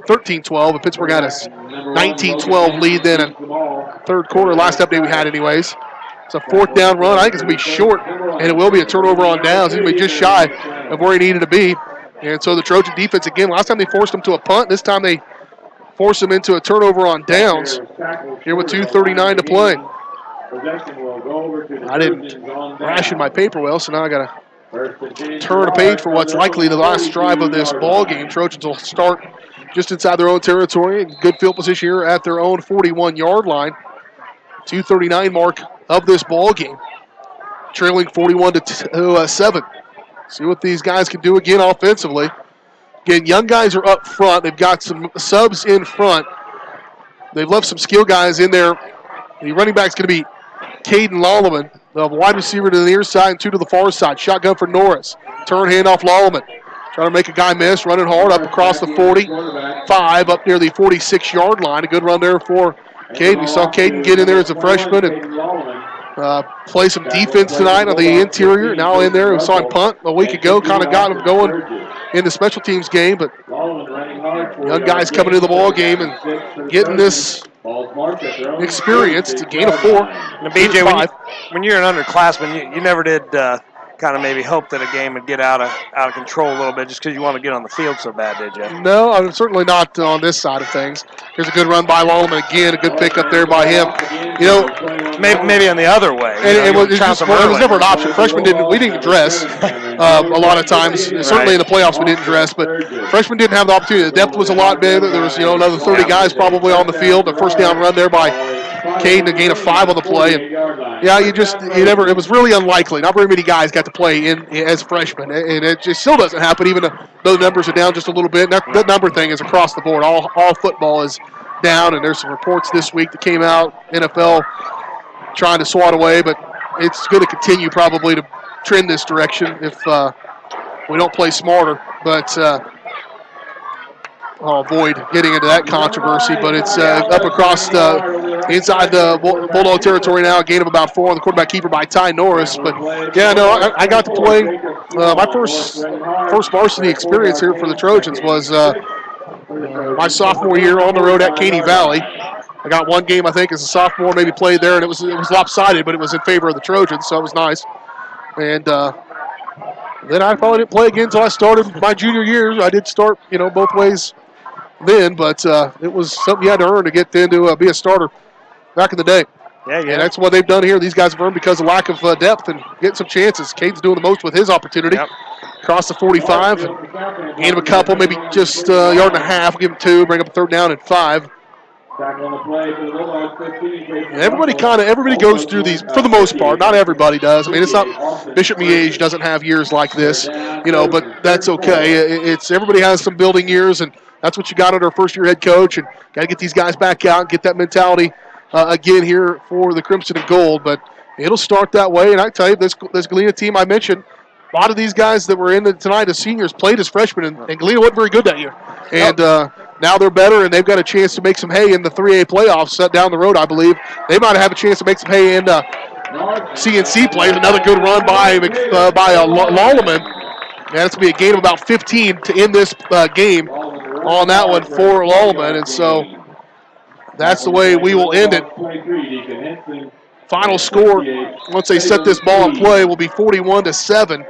13-12. And Pittsburgh had a 19-12 lead then in 3rd quarter. Last update we had anyways. It's a 4th down run. I think it's going to be short, and it will be a turnover on downs. It's going to be just shy of where he needed to be. And so the Trojan defense, again, last time they forced him to a punt. This time they force him into a turnover on downs. Here with 2:39 to play. I didn't ration my paper well, so now I got to turn a page for what's likely the last drive of this ball game. Trojans will start just inside their own territory. Good field position here at their own 41-yard line. 2:39 mark of this ball game. Trailing 41-7. See what these guys can do again offensively. Again, young guys are up front. They've got some subs in front. They've left some skill guys in there. The running back's going to be Caden Lallman. The wide receiver to the near side and 2 to the far side. Shotgun for Norris. Turn handoff Lallman. Trying to make a guy miss. Running hard up across the 45, up near the 46-yard line. A good run there for Caden. We saw Caden get in there as a freshman and play some defense tonight on the interior. Now in there. We saw him punt a week ago. Kind of got him going in the special teams game. But young guys coming into the ball game and getting this experience. It's a gain of 4. Now, BJ, when you're an underclassman, you never did kind of maybe hope that a game would get out of control a little bit just because you want to get on the field so bad, did you? No, I'm certainly not on this side of things. Here's a good run by Lallman again, a good pick up there by him. You know, maybe on the other way. It was never an option. Freshmen we didn't dress a lot of times. Certainly in the playoffs we didn't dress, but freshmen didn't have the opportunity. The depth was a lot better. There was another 30 guys probably on the field. The first down run there by Caden, a gain of 5 on the play. And it was really unlikely. Not very many guys got to play as freshmen, and it just still doesn't happen, even though the numbers are down just a little bit. And that number thing is across the board. All football is down, and there's some reports this week that came out, NFL trying to swat away, but it's going to continue probably to trend this direction if we don't play smarter. But I'll avoid getting into that controversy, but it's up across inside the Bulldog territory now, a gain of about 4 on the quarterback keeper by Ty Norris. But, I got to play my first varsity experience here for the Trojans was my sophomore year on the road at Caney Valley. I got one game, I think, as a sophomore, maybe played there, and it was lopsided, but it was in favor of the Trojans, so it was nice. And then I probably didn't play again until I started my junior year. I did start, both ways then, but it was something you had to earn to get into be a starter back in the day. Yeah. And that's what they've done here. These guys have earned because of lack of depth and getting some chances. Cade's doing the most with his opportunity. Yep. across the 45. Gain him a couple, maybe just a yard and a half. We'll give him 2, bring up a 3rd down and 5. Everybody goes through these for the most part. Not everybody does. I mean, it's not Bishop Miege doesn't have years like this, but that's okay. It's everybody has some building years, and that's what you got under a first-year head coach. And got to get these guys back out and get that mentality again here for the Crimson and Gold. But it'll start that way. And I tell you, this Galena team I mentioned, a lot of these guys that were in it tonight as seniors played as freshmen, and Galena wasn't very good that year. And now they're better, and they've got a chance to make some hay in the 3A playoffs down the road, I believe. They might have a chance to make some hay in CNC play. Another good run by Lawlerman. That's going to be a gain of about 15 to end this game on that one for Lawlerman. And so that's the way we will end it. Final score, once they set this ball in play, will be 41-7.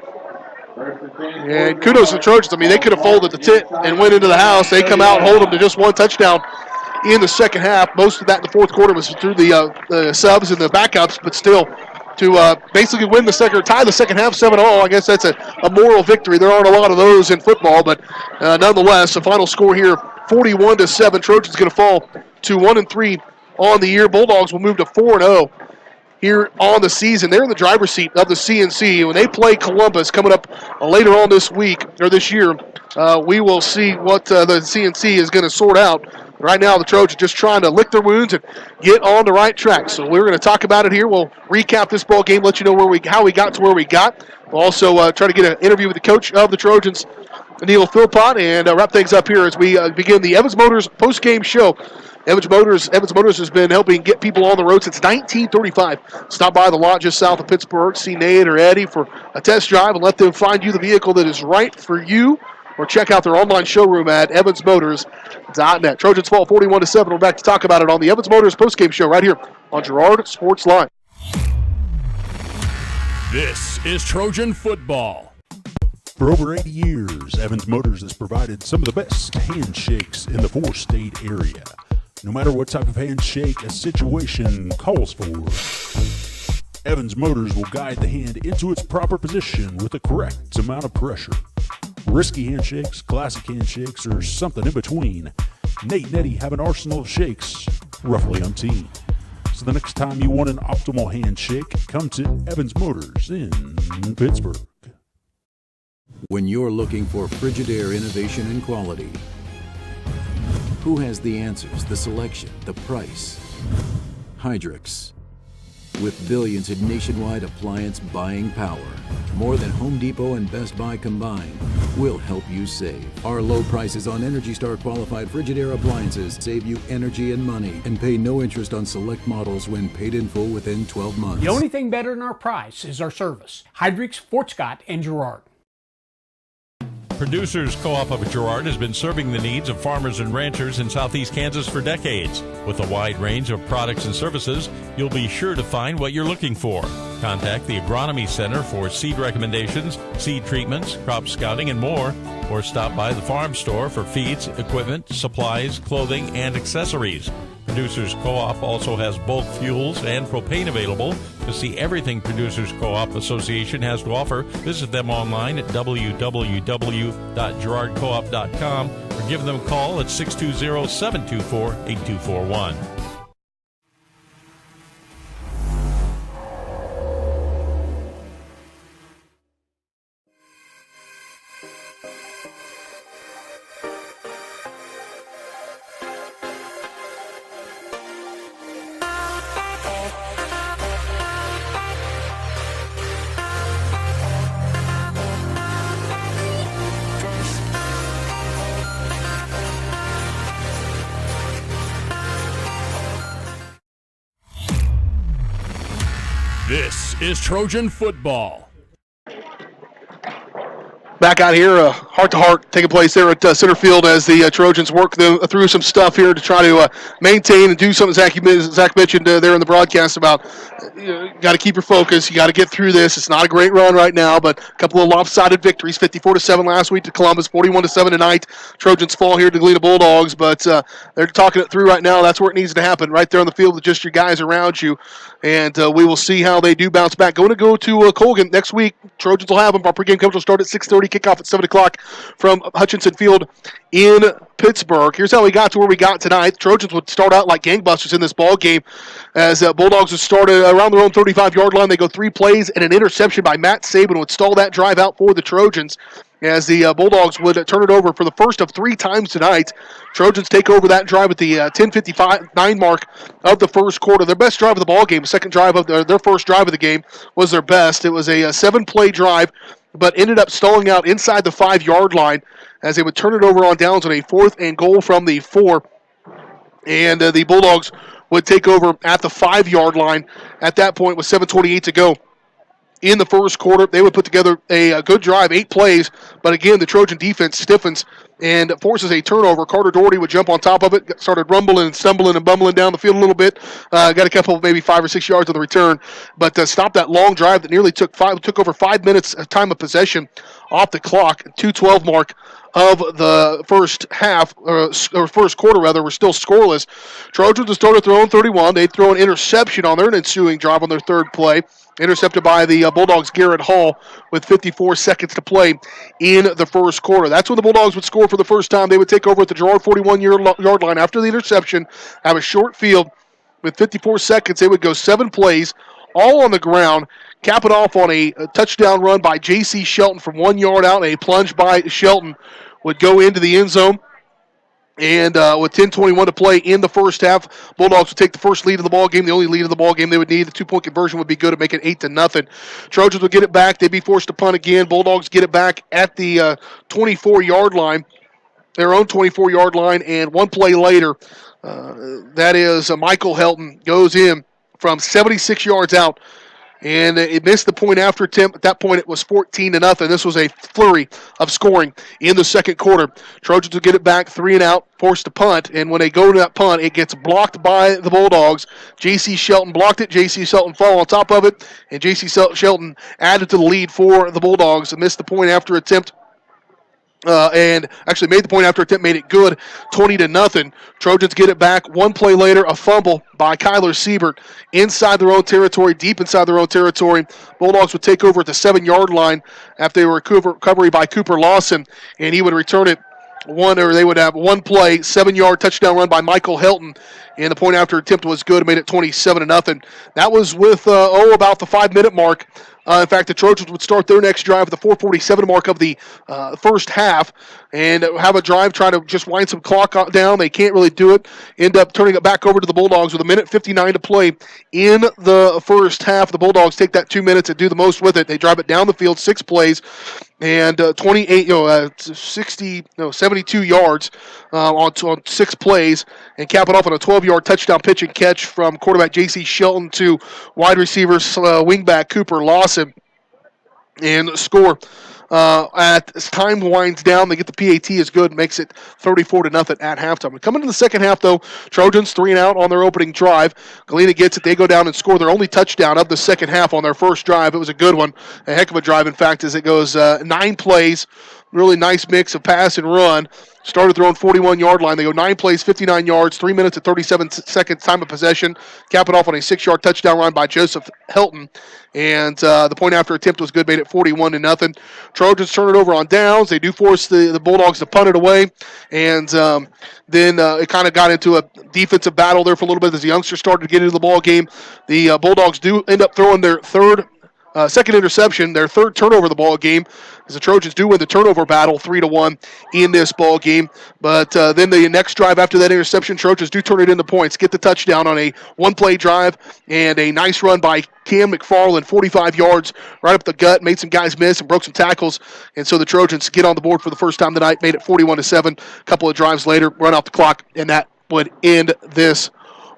And kudos to the Trojans. I mean, they could have folded the tit and went into the house. They come out and hold them to just 1 touchdown in the second half. Most of that in the fourth quarter was through the subs and the backups, but still to basically win the second, or tie the second half 7-0. I guess that's a moral victory. There aren't a lot of those in football, but nonetheless, the final score here, 41-7. Trojans going to fall to 1-3 on the year. Bulldogs will move to 4-0. Here on the season. They're in the driver's seat of the CNC. When they play Columbus coming up later on this week, or this year, we will see what the CNC is going to sort out. Right now, the Trojans just trying to lick their wounds and get on the right track. So we're going to talk about it here. We'll recap this ball game, let you know how we got to where we got. We'll also try to get an interview with the coach of the Trojans, Neil Philpott, and wrap things up here as we begin the Evans Motors post-game show. Evans Motors has been helping get people on the road since 1935. Stop by the lot just south of Pittsburgh, see Nate or Eddie for a test drive, and let them find you the vehicle that is right for you. Or check out their online showroom at evansmotors.net. Trojans fall 41-7. We're back to talk about it on the Evans Motors postgame show right here on Girard Sports Line. This is Trojan football. For over 80 years, Evans Motors has provided some of the best handshakes in the four-state area. No matter what type of handshake a situation calls for, Evans Motors will guide the hand into its proper position with the correct amount of pressure. Risky handshakes, classic handshakes, or something in between, Nate and Eddie have an arsenal of shakes roughly umpteen. So the next time you want an optimal handshake, come to Evans Motors in Pittsburgh. When you're looking for Frigidaire innovation and quality, who has the answers, the selection, the price? Hydrix. With billions in nationwide appliance buying power, more than Home Depot and Best Buy combined, we'll help you save. Our low prices on Energy Star qualified Frigidaire appliances save you energy and money, and pay no interest on select models when paid in full within 12 months. The only thing better than our price is our service. Hydrix, Fort Scott, and Girard. Producers Co-op of Girard has been serving the needs of farmers and ranchers in southeast Kansas for decades. With a wide range of products and services, you'll be sure to find what you're looking for. Contact the Agronomy Center for seed recommendations, seed treatments, crop scouting, and more, or stop by the farm store for feeds, equipment, supplies, clothing, and accessories. Producers Co-op also has bulk fuels and propane available. To see everything Producers Co-op Association has to offer, visit them online at www.girardcoop.com or give them a call at 620-724-8241. This is Trojan football. Back out here, heart-to-heart taking place there at center field as the Trojans work through some stuff here to try to maintain and do something Zach mentioned there in the broadcast about you got to keep your focus. You got to get through this. It's not a great run right now, but a couple of lopsided victories, 54-7 last week to Columbus, 41-7 tonight. Trojans fall here to Galena Bulldogs, but they're talking it through right now. That's where it needs to happen, right there on the field with just your guys around you. And we will see how they do bounce back. Going to go to Colgan next week. Trojans will have them. Our pregame coverage will start at 6:30 6:30, kickoff at 7 o'clock from Hutchinson Field in Pittsburgh. Here's how we got to where we got tonight. Trojans would start out like gangbusters in this ball game as Bulldogs would start around their own 35-yard line. They go 3 plays and an interception by Matt Saban would stall that drive out for the Trojans as the Bulldogs would turn it over for the first of 3 times tonight. Trojans take over that drive at the 10:59 mark of the first quarter. Their best drive of the ball game, second drive of their first drive of the game was their best. It was a 7-play drive, but ended up stalling out inside the 5-yard line as they would turn it over on downs on a 4th and goal from the 4. And the Bulldogs would take over at the 5-yard line at that point with 7:28 to go. In the first quarter, they would put together a good drive, 8 plays, but again, the Trojan defense stiffens and forces a turnover. Carter Doherty would jump on top of it, started rumbling and stumbling and bumbling down the field a little bit, got a couple, maybe 5 or 6 yards on the return, but stopped that long drive that nearly took over 5 minutes of time of possession off the clock. 2:12 mark of the first half, or first quarter rather, were still scoreless. Trojans would start at their own 31. They'd throw an interception on their ensuing drive on their third play. Intercepted by the Bulldogs' Girard Hall with 54 seconds to play in the first quarter. That's when the Bulldogs would score for the first time. They would take over at the Girard 41-yard line after the interception, have a short field. With 54 seconds, they would go 7 plays, all on the ground, cap it off on a touchdown run by J.C. Shelton from 1 yard out. A plunge by Shelton would go into the end zone. And with 10:21 to play in the first half, Bulldogs would take the first lead of the ball game, the only lead of the ball game they would need. The 2-point conversion would be good to make it 8-0. Trojans would get it back. They'd be forced to punt again. Bulldogs get it back at the 24-yard line, their own 24-yard line, and 1 play later, that is Michael Helton goes in from 76 yards out. And it missed the point after attempt. At that point, it was 14-0. This was a flurry of scoring in the second quarter. Trojans will get it back 3 and out, forced to punt. And when they go to that punt, it gets blocked by the Bulldogs. J.C. Shelton blocked it. J.C. Shelton fell on top of it. And J.C. Shelton added to the lead for the Bulldogs. Missed the point after attempt. And actually made the point after attempt, made it good, 20-0. Trojans get it back. 1 play later, a fumble by Kyler Siebert inside their own territory, deep inside their own territory. Bulldogs would take over at the 7-yard line after they were recovery by Cooper Lawson, and he would return it they would have 1 play, 7-yard touchdown run by Michael Helton, and the point after attempt was good, made it 27-0. That was with about the 5-minute mark. In fact, the Trojans would start their next drive at the 4:47 mark of the first half and have a drive, try to just wind some clock down. They can't really do it. End up turning it back over to the Bulldogs with 1:59 to play in the first half. The Bulldogs take that 2 minutes and do the most with it. They drive it down the field, 6 plays, and 72 yards on 6 plays, and cap it off on a 12-yard touchdown pitch and catch from quarterback J.C. Shelton to wide receiver wingback Cooper Lawson, and score. As time winds down, they get the PAT is good, makes it 34-0 at halftime. Coming into the second half, though, Trojans 3 and out on their opening drive. Galena gets it. They go down and score their only touchdown of the second half on their first drive. It was a good one, a heck of a drive, in fact, as it goes 9 plays. Really nice mix of pass and run. Started their own 41-yard line. They go 9 plays, 59 yards, 3 minutes and 37 seconds time of possession. Cap it off on a 6-yard touchdown run by Joseph Helton. And the point after attempt was good, made it 41-0. Trojans turn it over on downs. They do force the Bulldogs to punt it away. And then it kind of got into a defensive battle there for a little bit as the youngsters started to get into the ball game. The Bulldogs do end up throwing their second interception, their third turnover of the ball game, as the Trojans do win the turnover battle 3-1 in this ball game. But then the next drive after that interception, Trojans do turn it into points, get the touchdown on a 1-play drive, and a nice run by Cam McFarland, 45 yards right up the gut, made some guys miss and broke some tackles. And so the Trojans get on the board for the first time tonight, made it 41-7. A couple of drives later, run off the clock, and that would end this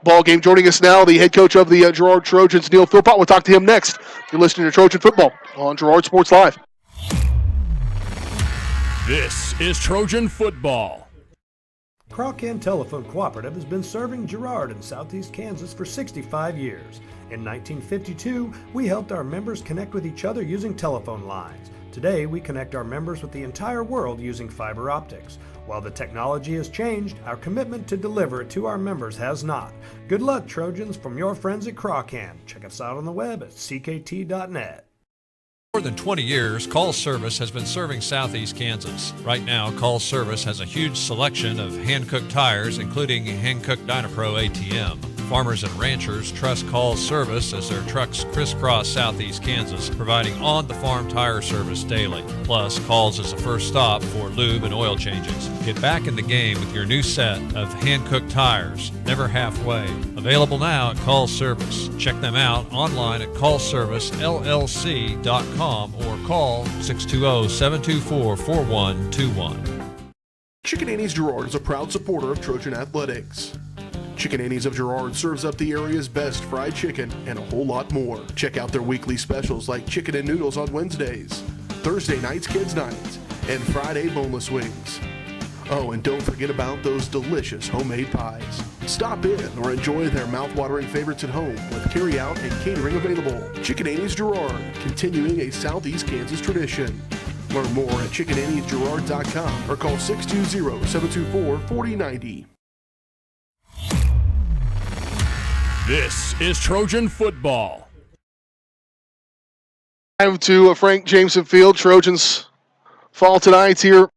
ball game. Joining us now, the head coach of the Girard Trojans, Neil Philpott. We'll talk to him next. You're listening to Trojan Football on Girard Sports Live. This is Trojan Football. Crawcan Telephone Cooperative has been serving Girard in southeast Kansas for 65 years. In 1952, we helped our members connect with each other using telephone lines. Today, we connect our members with the entire world using fiber optics. While the technology has changed, our commitment to deliver it to our members has not. Good luck, Trojans, from your friends at Crawcan. Check us out on the web at ckt.net. For more than 20 years, Call Service has been serving Southeast Kansas. Right now, Call Service has a huge selection of hand-cooked tires, including hand-cooked Dynapro ATM. Farmers and ranchers trust Call Service as their trucks crisscross Southeast Kansas, providing on-the-farm tire service daily. Plus, Call's is the first stop for lube and oil changes. Get back in the game with your new set of hand-cooked tires, never halfway. Available now at Call Service. Check them out online at callservicellc.com or call 620-724-4121. Chicken Annie's Girard is a proud supporter of Trojan Athletics. Chicken Annie's of Girard serves up the area's best fried chicken and a whole lot more. Check out their weekly specials like chicken and noodles on Wednesdays, Thursday nights kids nights, and Friday boneless wings. Oh, and don't forget about those delicious homemade pies. Stop in or enjoy their mouth-watering favorites at home with carry-out and catering available. Chicken Annie's Girard, continuing a Southeast Kansas tradition. Learn more at chickenanniesgirard.com or call 620-724-4090. This is Trojan football. To Frank Jameson Field. Trojans fall tonight here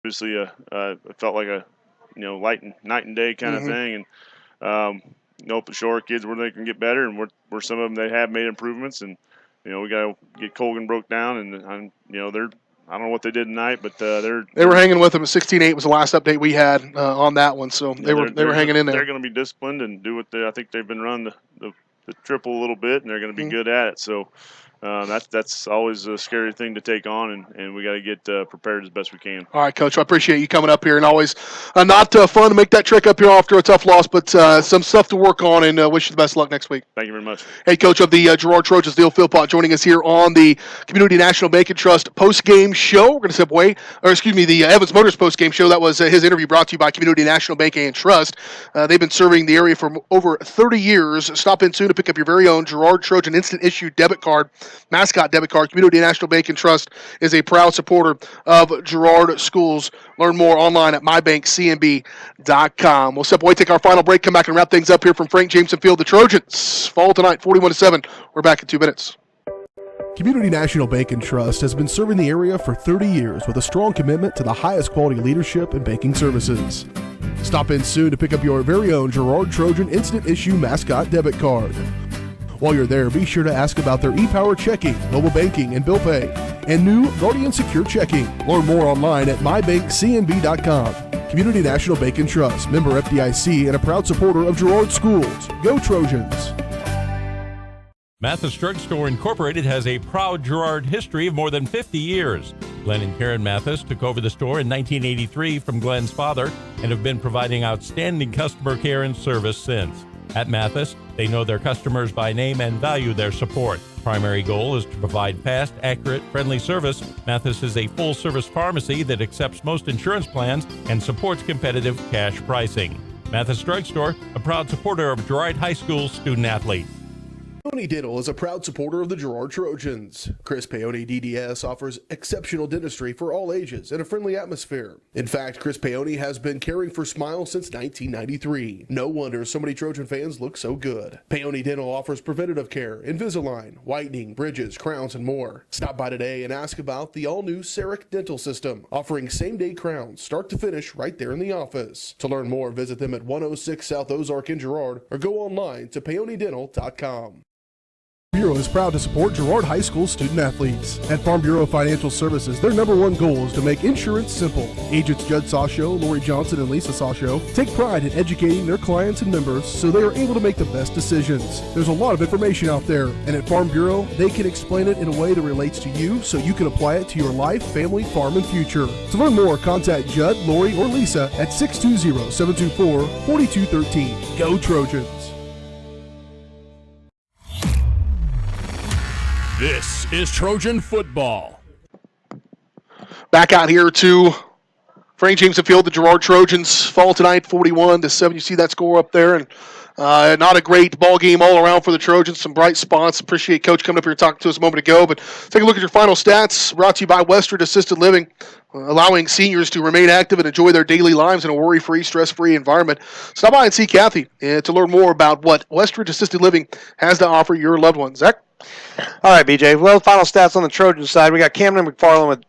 Obviously, it felt like a night and day kind of thing, and to show our kids where they can get better and where some of them they have made improvements, and we got to get Colgan broke down, and they're. I don't know what they did tonight, but they were hanging with them. 16-8 was the last update we had on that one, so they were hanging in there. They're going to be disciplined and do what I think they've been running the triple a little bit, and they're going to be good at it. So that's always a scary thing to take on, and we got to get prepared as best we can. All right, Coach. I appreciate you coming up here, and always not fun to make that trek up here after a tough loss, but some stuff to work on, and wish you the best of luck next week. Thank you very much. Hey, Coach of the Girard Trojans, Dale Philpott, joining us here on the Community National Bank and Trust post-game show. We're going to step away, the Evans Motors post-game show. That was his interview brought to you by Community National Bank and Trust. They've been serving the area for over 30 years. Stop in soon to pick up your very own Girard Trojan Instant Issue debit card, mascot debit card. Community National Bank and Trust is a proud supporter of Girard schools. Learn more online at mybankcnb.com. We'll step away, take our final break, come back and wrap things up here from Frank Jameson Field. The Trojans fall tonight 41-7. We're back in 2 minutes. Community National Bank and Trust has been serving the area for 30 years with a strong commitment to the highest quality leadership and banking services. Stop in soon to pick up your very own Girard Trojan Instant Issue mascot debit card. While you're there, be sure to ask about their ePower checking, mobile banking, and bill pay, and new Guardian Secure checking. Learn more online at mybankcnb.com. Community National Bank and Trust, member FDIC, and a proud supporter of Girard schools. Go Trojans! Mathis Drug Store Incorporated has a proud Girard history of more than 50 years. Glenn and Karen Mathis took over the store in 1983 from Glenn's father and have been providing outstanding customer care and service since. At Mathis, they know their customers by name and value their support. Primary goal is to provide fast, accurate, friendly service. Mathis is a full-service pharmacy that accepts most insurance plans and supports competitive cash pricing. Mathis Drug Store, a proud supporter of Girard High School student-athletes. Peony Dental is a proud supporter of the Girard Trojans. Chris Peony DDS offers exceptional dentistry for all ages in a friendly atmosphere. In fact, Chris Peony has been caring for smiles since 1993. No wonder so many Trojan fans look so good. Peony Dental offers preventative care, Invisalign, whitening, bridges, crowns, and more. Stop by today and ask about the all-new CEREC dental system, offering same-day crowns, start to finish, right there in the office. To learn more, visit them at 106 South Ozark in Girard or go online to peonydental.com. Bureau is proud to support Girard High School student-athletes. At Farm Bureau Financial Services, their #1 goal is to make insurance simple. Agents Judd Sasho, Lori Johnson, and Lisa Sasho take pride in educating their clients and members so they are able to make the best decisions. There's a lot of information out there, and at Farm Bureau, they can explain it in a way that relates to you so you can apply it to your life, family, farm, and future. To learn more, contact Judd, Lori, or Lisa at 620-724-4213. Go Trojans! This is Trojan football. Back out here to Frank Jameson Field. The Girard Trojans fall tonight 41-7. You see that score up there, and not a great ball game all around for the Trojans. Some bright spots. Appreciate Coach coming up here and talking to us a moment ago. But take a look at your final stats. Brought to you by Western Assisted Living, allowing seniors to remain active and enjoy their daily lives in a worry-free, stress-free environment. Stop by and see Kathy to learn more about what Western Assisted Living has to offer your loved ones. Zach? All right, BJ. Well, final stats on the Trojan side. We got Camden McFarland with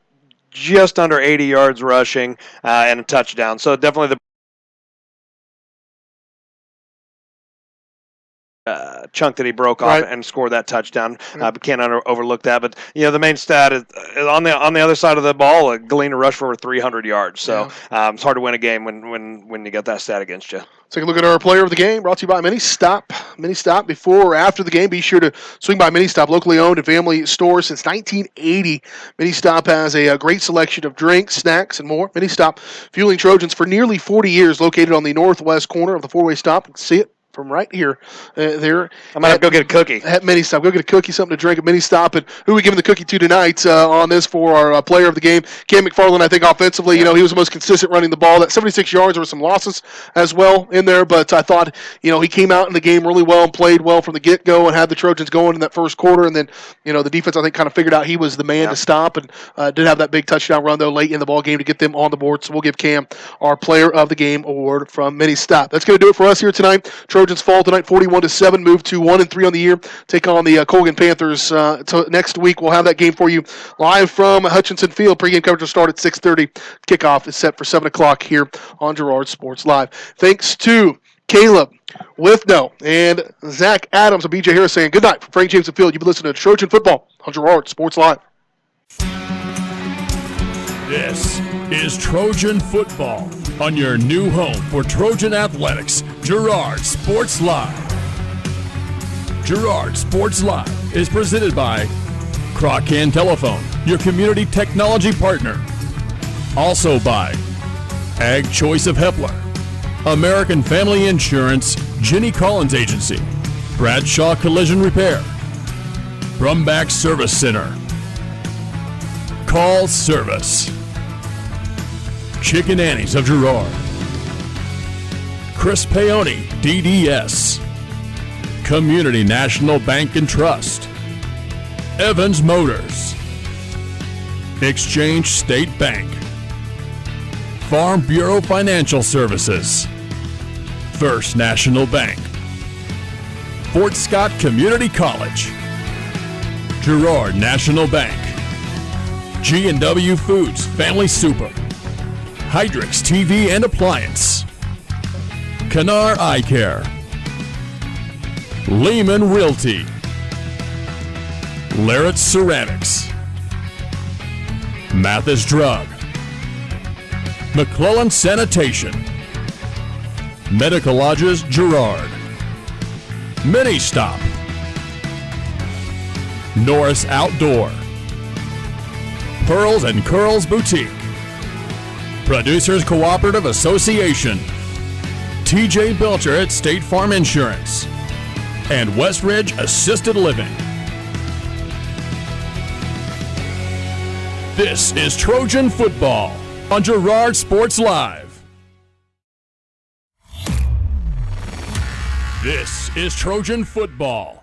just under 80 yards rushing and a touchdown. So definitely the chunk that he broke off and scored that touchdown. But can't overlook that. But the main stat is on the other side of the ball. Galena rushed for over 300 yards. So it's hard to win a game when you get that stat against you. Take a look at our player of the game, brought to you by Mini Stop. Mini Stop before or after the game. Be sure to swing by Mini Stop, locally owned and family store since 1980. Mini Stop has a great selection of drinks, snacks, and more. Mini Stop, fueling Trojans for nearly 40 years, located on the northwest corner of the four-way stop. You can see it from right here, there. I might have to go get a cookie. At Mini Stop. Go get a cookie, something to drink at Mini Stop. And who are we giving the cookie to tonight on this for our player of the game? Cam McFarland, I think offensively, he was the most consistent running the ball. That 76 yards, there were some losses as well in there, but I thought, he came out in the game really well and played well from the get-go and had the Trojans going in that first quarter. And then, the defense, I think, kind of figured out he was the man to stop and did have that big touchdown run, though, late in the ball game to get them on the board. So we'll give Cam our player of the game award from Mini Stop. That's going to do it for us here tonight. Trojans fall tonight 41-7, move to 1-3 on the year. Take on the Colgan Panthers. So next week we'll have that game for you live from Hutchinson Field. Pregame coverage will start at 6:30. Kickoff is set for 7 o'clock here on Girard Sports Live. Thanks to Caleb Withno and Zach Adams and BJ Harris saying good night from Frank James Field. You've been listening to Trojan Football on Girard Sports Live. This is Trojan Football on your new home for Trojan Athletics, Girard Sports Live. Girard Sports Live is presented by Crocan Telephone, your community technology partner. Also by Ag Choice of Hepler, American Family Insurance, Jenny Collins Agency, Bradshaw Collision Repair, Brumback Service Center, Call Service, Chicken Annie's of Girard, Chris Paoni, DDS, Community National Bank and Trust, Evans Motors, Exchange State Bank, Farm Bureau Financial Services, First National Bank, Fort Scott Community College, Girard National Bank, G&W Foods Family Super, Hydrix TV and Appliance, Canar Eye Care, Lehman Realty, Larrett Ceramics, Mathis Drug, McClellan Sanitation, Medical Lodges Girard, Mini Stop, Norris Outdoor, Pearls and Curls Boutique, Producers Cooperative Association, TJ Belcher at State Farm Insurance, and Westridge Assisted Living. This is Trojan Football on Girard Sports Live. This is Trojan Football